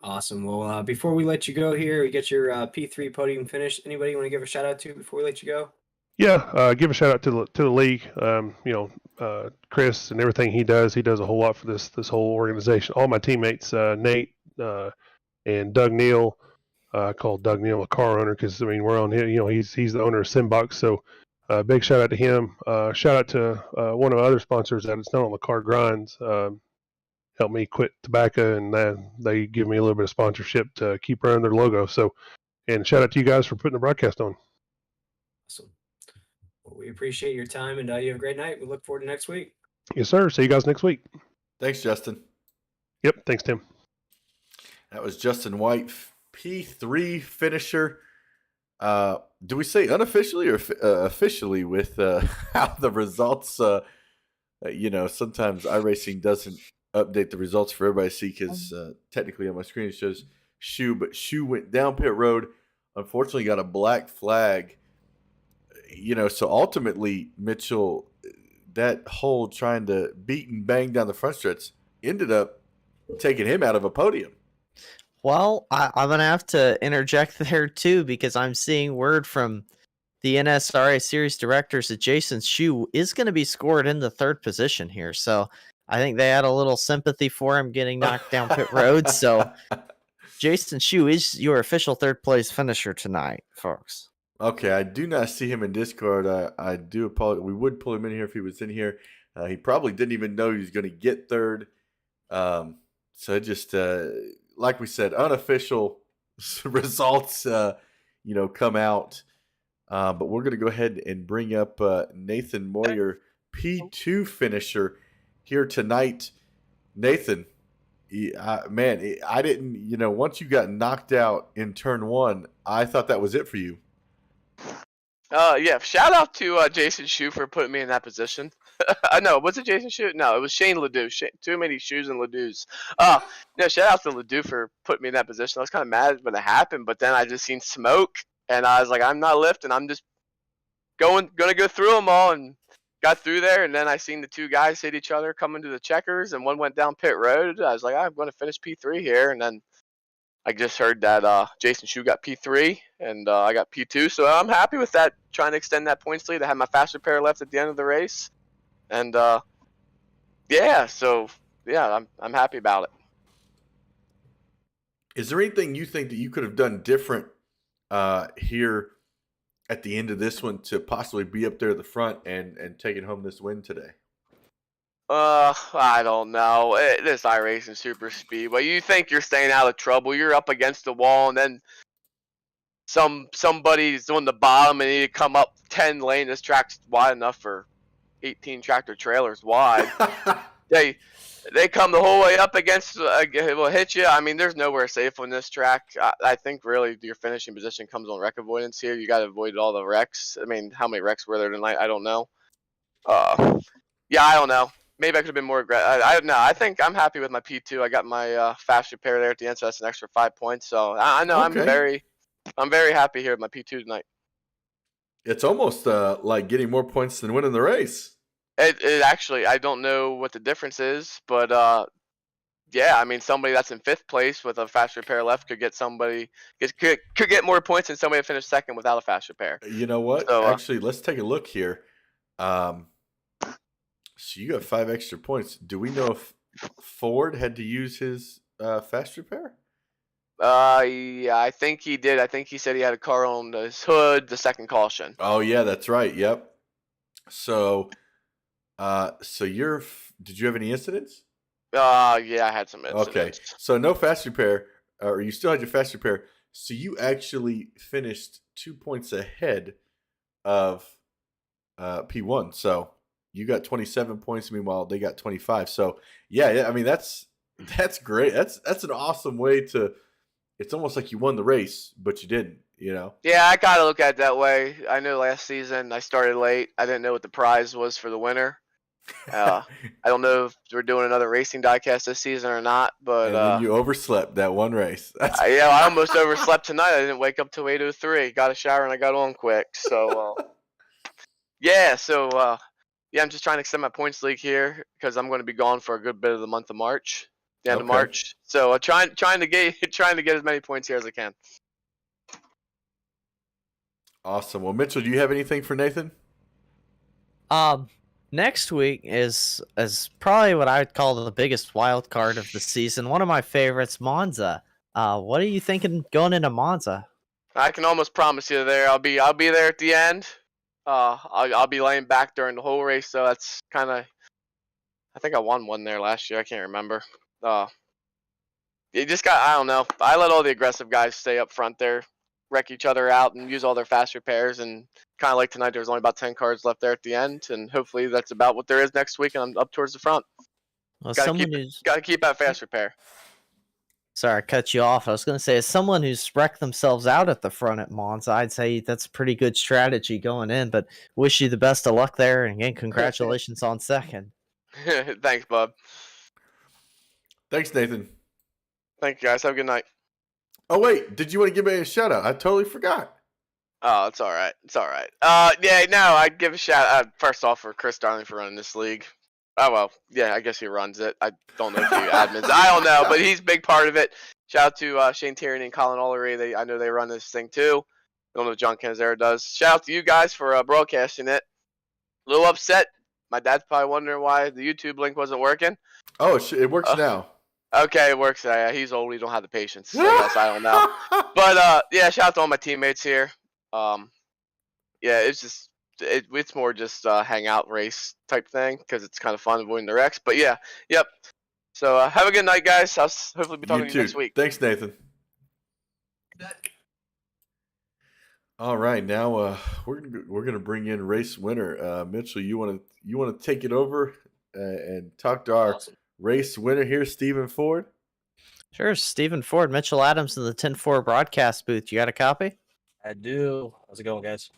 Awesome. Well, before we let you go here, we get your P3 podium finish. Anybody you want to give a shout out to before we let you go? Yeah, give a shout out to the league. Chris and everything he does. He does a whole lot for this whole organization. All my teammates, Nate and Doug Neal. I call Doug Neal a car owner because we're on him. He's the owner of Simbox. So big shout out to him. Shout out to one of our other sponsors that it's not on the car grinds. Helped me quit tobacco, and they give me a little bit of sponsorship to keep running their logo. So, and shout out to you guys for putting the broadcast on. Awesome. Well, we appreciate your time, and you have a great night. We look forward to next week. Yes, sir. See you guys next week. Thanks, Justin. Yep. Thanks, Tim. That was Justin White, P3 finisher. Do we say unofficially or officially with how the results? Sometimes iRacing doesn't update the results for everybody to see because technically on my screen it shows Shoe, but Shoe went down pit road. Unfortunately, got a black flag. So ultimately, Mitchell, that hole trying to beat and bang down the front stretch ended up taking him out of a podium. Well, I'm going to have to interject there too because I'm seeing word from the NSRA series directors that Jason Shue is going to be scored in the third position here. So I think they had a little sympathy for him getting knocked down pit road. So Jason Shue is your official third place finisher tonight, folks. Okay, I do not see him in Discord. I do apologize. We would pull him in here if he was in here. He probably didn't even know he was going to get third. So it just, like we said, unofficial results, come out. But we're going to go ahead and bring up Nathan Moyer, P2 finisher here tonight. Nathan, I didn't, once you got knocked out in turn one, I thought that was it for you. Yeah, shout out to Jason Shue for putting me in that position. No, was it Jason Shue? No, it was Shane Ledoux. Too many shoes and Ledoux's. Shout out to Ledoux for putting me in that position. I was kind of mad when it happened, but then I just seen smoke, and I was like, I'm not lifting. I'm just gonna go through them all, and got through there. And then I seen the two guys hit each other coming to the checkers, and one went down pit road. I was like, I'm gonna finish P3 here, and then I just heard that Jason Shue got P3 and I got P2, so I'm happy with that. Trying to extend that points lead. I had my fast repair left at the end of the race, and I'm happy about it. Is there anything you think that you could have done different here at the end of this one to possibly be up there at the front and taking home this win today? I don't know. This iRacing Superspeedway. You think you're staying out of trouble. You're up against the wall, and then somebody's on the bottom, and you come up 10 lane. This track's wide enough for 18 tractor trailers wide. They come the whole way up against, will hit you. I mean, there's nowhere safe on this track. I think really your finishing position comes on wreck avoidance here. You got to avoid all the wrecks. I mean, how many wrecks were there tonight? I don't know. I don't know. Maybe I could have been more aggressive. I think I'm happy with my P2. I got my fast repair there at the end, so that's an extra 5 points. So I know Okay. I'm very happy here with my P2 tonight. It's almost like getting more points than winning the race. It actually, I don't know what the difference is, but I mean, somebody that's in 5th place with a fast repair left could get could get more points than somebody that finished 2nd without a fast repair. You know what? So, Actually, let's take a look here. So you got 5 extra points. Do we know if Ford had to use his fast repair? Yeah, I think he did. I think he said he had a car on his hood, the second caution. Oh yeah, that's right. Yep. So, did you have any incidents? Yeah, I had some incidents. Okay. So no fast repair, or you still had your fast repair. So you actually finished 2 points ahead of P1. So you got 27 points. Meanwhile, they got 25. So yeah. I mean, that's great. That's an awesome way to. It's almost like you won the race, but you didn't. Yeah, I gotta look at it that way. I know last season I started late. I didn't know what the prize was for the winner. I don't know if we're doing another racing diecast this season or not, but and then you overslept that one race. I almost overslept tonight. I didn't wake up till 8:03. Got a shower and I got on quick. So I'm just trying to extend my points league here because I'm going to be gone for a good bit of the month of March, the end of March. So trying to get as many points here as I can. Awesome. Well, Mitchell, do you have anything for Nathan? Next week is probably what I would call the biggest wild card of the season. One of my favorites, Monza. What are you thinking going into Monza? I can almost promise you there. I'll be there at the end. I'll be laying back during the whole race. So that's kind of. I think I won one there last year. I can't remember. You just got. I don't know. I let all the aggressive guys stay up front there, wreck each other out, and use all their fast repairs. And kind of like tonight, there's only about 10 cars left there at the end, and hopefully that's about what there is next week, and I'm up towards the front. Well, Got to keep that fast repair. Sorry, I cut you off. I was going to say, as someone who's wrecked themselves out at the front at Monza, I'd say that's a pretty good strategy going in, but wish you the best of luck there. And again, congratulations on second. Thanks, bub. Thanks, Nathan. Thank you, guys. Have a good night. Oh, wait. Did you want to give me a shout out? I totally forgot. Oh, it's all right. It's all right. Yeah, no, I'd give a shout out first off for Chris Darling for running this league. Oh, well, yeah, I guess he runs it. I don't know if he admins. I don't know, but he's a big part of it. Shout out to Shane Tierney and Colin Olery. I know they run this thing too. I don't know if John Canzera does. Shout out to you guys for broadcasting it. A little upset. My dad's probably wondering why the YouTube link wasn't working. Oh, it works now. Okay, it works. He's old. We don't have the patience. I guess I don't know. But yeah, shout out to all my teammates here. Yeah, it's more just hangout race type thing because it's kind of fun avoiding the wrecks. But yeah, yep. So have a good night, guys. I'll hopefully be talking to you next week. Thanks, Nathan. All right, now we're gonna bring in race winner Mitchell. You want to take it over and talk to our race winner here, Stephen Ford? Sure, Stephen Ford, Mitchell Adams in the 10-4 broadcast booth. You got a copy? I do. How's it going, guys?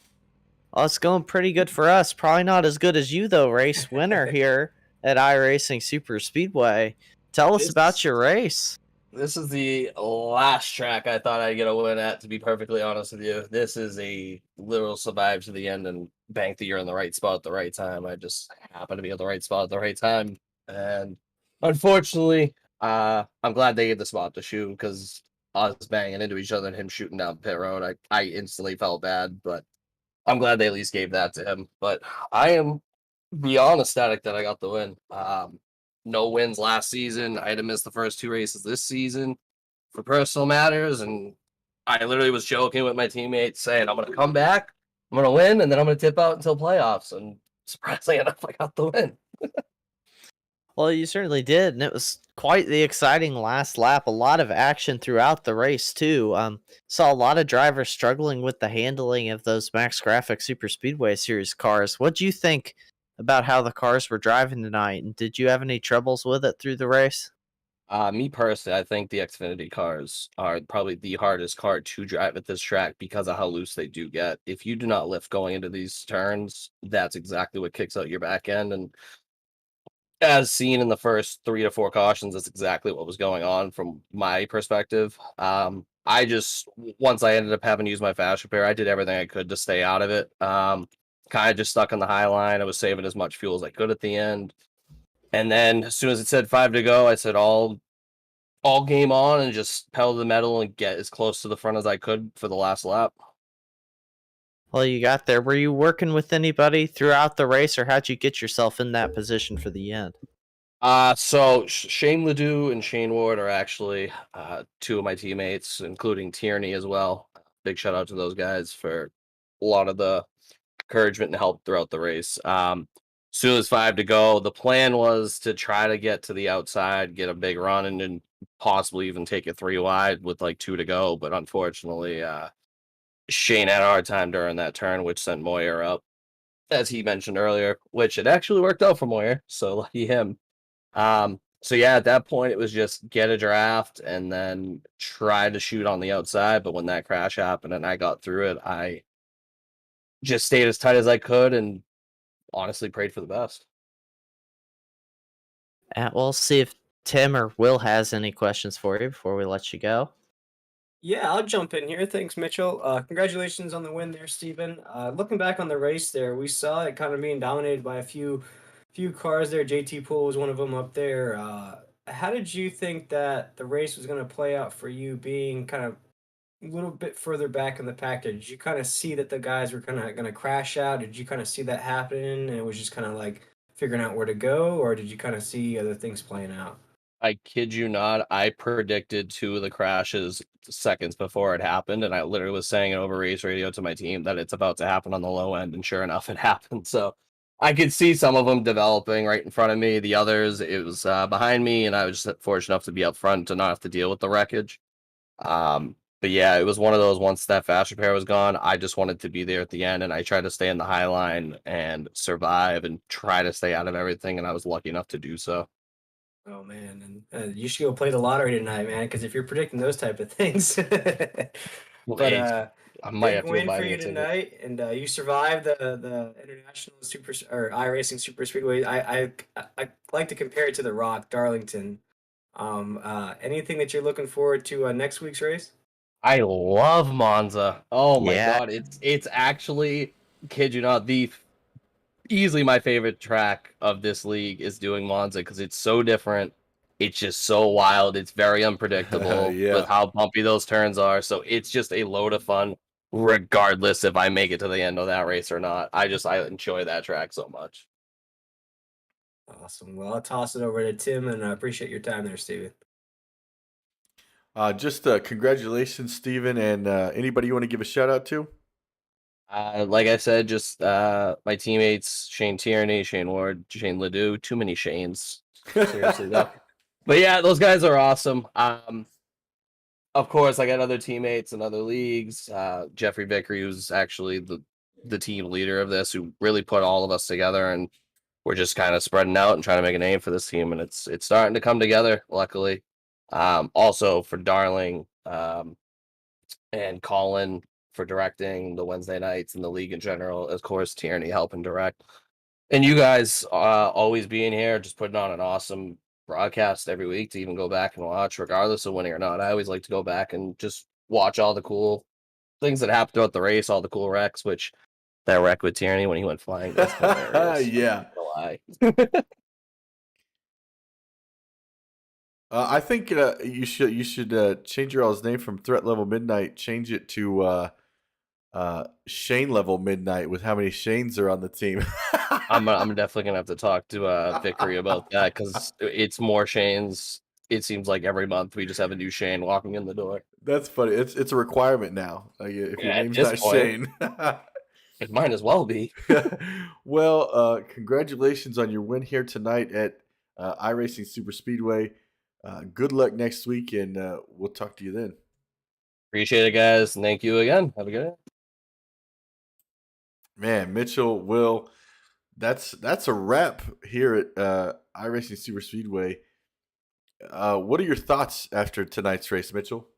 Oh, it's going pretty good for us. Probably not as good as you, though, race winner here at iRacing Superspeedway. Tell us about your race. This is the last track I thought I'd get a win at, to be perfectly honest with you. This is a literal survive to the end and bank that you're in the right spot at the right time. I just happened to be at the right spot at the right time. And unfortunately, I'm glad they gave the spot to shoot because us banging into each other and him shooting down pit road, I instantly felt bad, but I'm glad they at least gave that to him. But I am beyond ecstatic that I got the win. No wins last season. I had to miss the first 2 races this season for personal matters, and I literally was joking with my teammates saying, I'm going to come back, I'm going to win, and then I'm going to tip out until playoffs. And surprisingly enough, I got the win. Well, you certainly did, and it was quite the exciting last lap. A lot of action throughout the race, too. Saw a lot of drivers struggling with the handling of those Max Graphics Super Speedway Series cars. What do you think about how the cars were driving tonight, and did you have any troubles with it through the race? Me personally, I think the Xfinity cars are probably the hardest car to drive at this track because of how loose they do get. If you do not lift going into these turns, that's exactly what kicks out your back end. And as seen in the first 3 to 4 cautions, that's exactly what was going on from my perspective. I just, once I ended up having to use my fast repair, I did everything I could to stay out of it. Kind of just stuck on the high line. I was saving as much fuel as I could at the end. And then as soon as it said 5 to go, I said all game on and just pedal to the metal and get as close to the front as I could for the last lap. Well, you got there. Were you working with anybody throughout the race, or how'd you get yourself in that position for the end? So Shane Ledoux and Shane Ward are actually 2 of my teammates, including Tierney as well. Big shout out to those guys for a lot of the encouragement and help throughout the race. Soon as 5 to go, the plan was to try to get to the outside, get a big run, and then possibly even take it 3 wide with like 2 to go. But unfortunately, Shane had a hard time during that turn, which sent Moyer up, as he mentioned earlier, which it actually worked out for Moyer. So lucky him. So yeah, at that point, it was just get a draft and then try to shoot on the outside. But when that crash happened and I got through it, I just stayed as tight as I could and honestly prayed for the best. We'll see if Tim or Will has any questions for you before we let you go. Yeah, I'll jump in here. Thanks, Mitchell. Congratulations on the win there, Stephen. Looking back on the race there, we saw it kind of being dominated by a few cars there. JT Poole was one of them up there. How did you think that the race was going to play out for you, being kind of a little bit further back in the pack? Did you kind of see that the guys were kind of going to crash out? Did you kind of see that happening, and it was just kind of like figuring out where to go, or did you kind of see other things playing out? I kid you not, I predicted 2 of the crashes seconds before it happened, and I literally was saying it over race radio to my team that it's about to happen on the low end, and sure enough, it happened. So I could see some of them developing right in front of me. The others, it was behind me, and I was just fortunate enough to be up front to not have to deal with the wreckage. But yeah, it was one of those, once that fast repair was gone, I just wanted to be there at the end, and I tried to stay in the high line and survive and try to stay out of everything, and I was lucky enough to do so. Oh man, and you should go play the lottery tonight, man. Because if you're predicting those type of things, but Hey, I might big have to go win buy for me you a ticket. tonight, and you survived the international super or iRacing super speedway. I like to compare it to the Rock Darlington. Anything that you're looking forward to next week's race? I love Monza. Oh my Yeah. god, it's actually, kid you not, easily my favorite track of this league is doing Monza because it's so different. It's just so wild. It's very unpredictable with Yeah. how bumpy those turns are. So it's just a load of fun, regardless if I make it to the end of that race or not. I enjoy that track so much. Awesome. Well, I'll toss it over to Tim, and I appreciate your time there, Steven. Just congratulations, Steven, and anybody you want to give a shout out to? Like I said, just my teammates Shane Tierney, Shane Ward, Shane Ledoux. Too many Shanes. Seriously though. But yeah, those guys are awesome. Of course, I got other teammates in other leagues. Jeffrey Vickery, who's actually the team leader of this, who really put all of us together, and we're just kind of spreading out and trying to make a name for this team, and it's starting to come together. Luckily, also for Darling and Colin for directing the Wednesday nights and the league in general. Of course, Tierney helping direct, and you guys always being here, just putting on an awesome broadcast every week to even go back and watch, regardless of winning or not. I always like to go back and just watch all the cool things that happened throughout the race, all the cool wrecks, which that wreck with Tierney when he went flying was hilarious. Yeah. I'm not gonna lie. I think you should change your all's name from Threat Level Midnight. Change it to Shane Level Midnight with how many Shanes are on the team. I'm definitely gonna have to talk to Vickery about that because it's more Shanes. It seems like every month we just have a new Shane walking in the door. That's funny. It's a requirement now. Like if your Yeah, at name's this not point, Shane. it might as well be. Well, congratulations on your win here tonight at iRacing Superspeedway. Good luck next week, and we'll talk to you then. Appreciate it, guys. And thank you again. Have a good day. Man, Mitchell, Will, that's a wrap here at iRacing Superspeedway. What are your thoughts after tonight's race, Mitchell?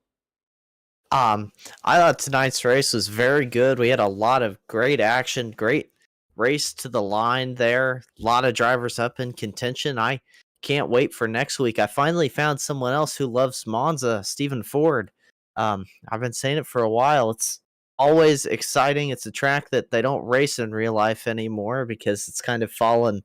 I thought tonight's race was very good. We had a lot of great action, great race to the line there. A lot of drivers up in contention. I can't wait for next week. I finally found someone else who loves Monza, Stephen Ford. I've been saying it for a while. It's always exciting. It's a track that they don't race in real life anymore because it's kind of fallen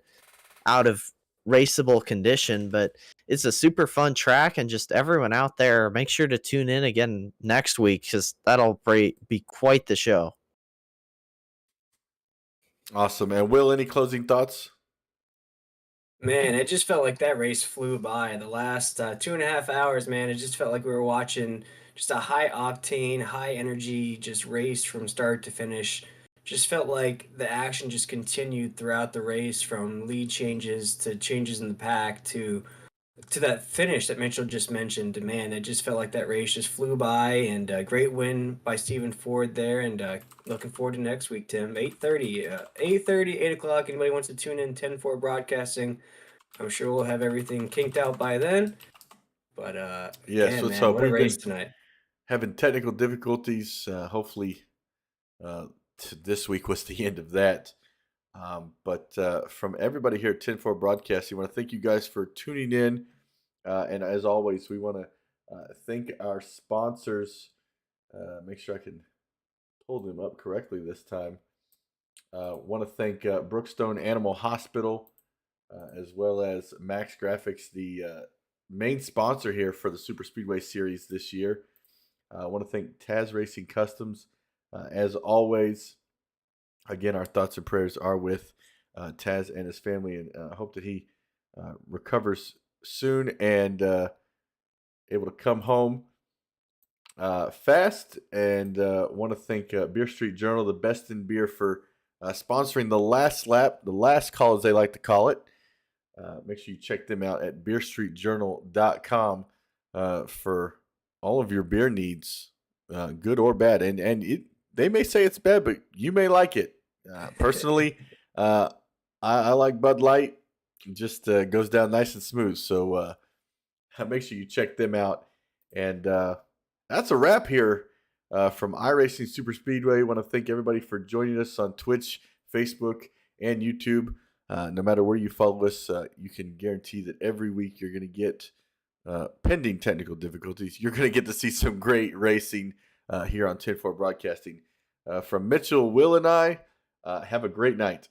out of raceable condition, but it's a super fun track, and just everyone out there, make sure to tune in again next week because that'll be quite the show. Awesome. And Will, any closing thoughts? Man, it just felt like that race flew by. The last 2.5 hours, man, it just felt like we were watching just a high octane, high energy, just race from start to finish. Just felt like the action just continued throughout the race, from lead changes to changes in the pack to that finish that Mitchell just mentioned. Man, it just felt like that race just flew by, and a great win by Stephen Ford there. And looking forward to next week, Tim. 8:30, 8:30, 8 o'clock. Anybody wants to tune in? 10-4 broadcasting. I'm sure we'll have everything kinked out by then. But Yes, again, let's man, hope. what a We've race been tonight. having technical difficulties. Hopefully, this week was the end of that. But from everybody here at 10-4 Broadcasting, I want to thank you guys for tuning in. And as always, we want to thank our sponsors. Make sure I can pull them up correctly this time. Want to thank Brookstone Animal Hospital, as well as Max Graphics, the main sponsor here for the Super Speedway Series this year. I want to thank Taz Racing Customs. As always, again, our thoughts and prayers are with Taz and his family, and I hope that he recovers soon and able to come home fast. And want to thank Beer Street Journal, the best in beer, for sponsoring the last lap, the last call as they like to call it. Make sure you check them out at beerstreetjournal.com for all of your beer needs, good or bad. And they may say it's bad, but you may like it. Personally, I like Bud Light. just goes down nice and smooth. So make sure you check them out. And that's a wrap here from iRacing Superspeedway. I want to thank everybody for joining us on Twitch, Facebook, and YouTube. No matter where you follow us, you can guarantee that every week you're going to get, pending technical difficulties, you're going to get to see some great racing here on 10-4 Broadcasting. From Mitchell, Will, and I, have a great night.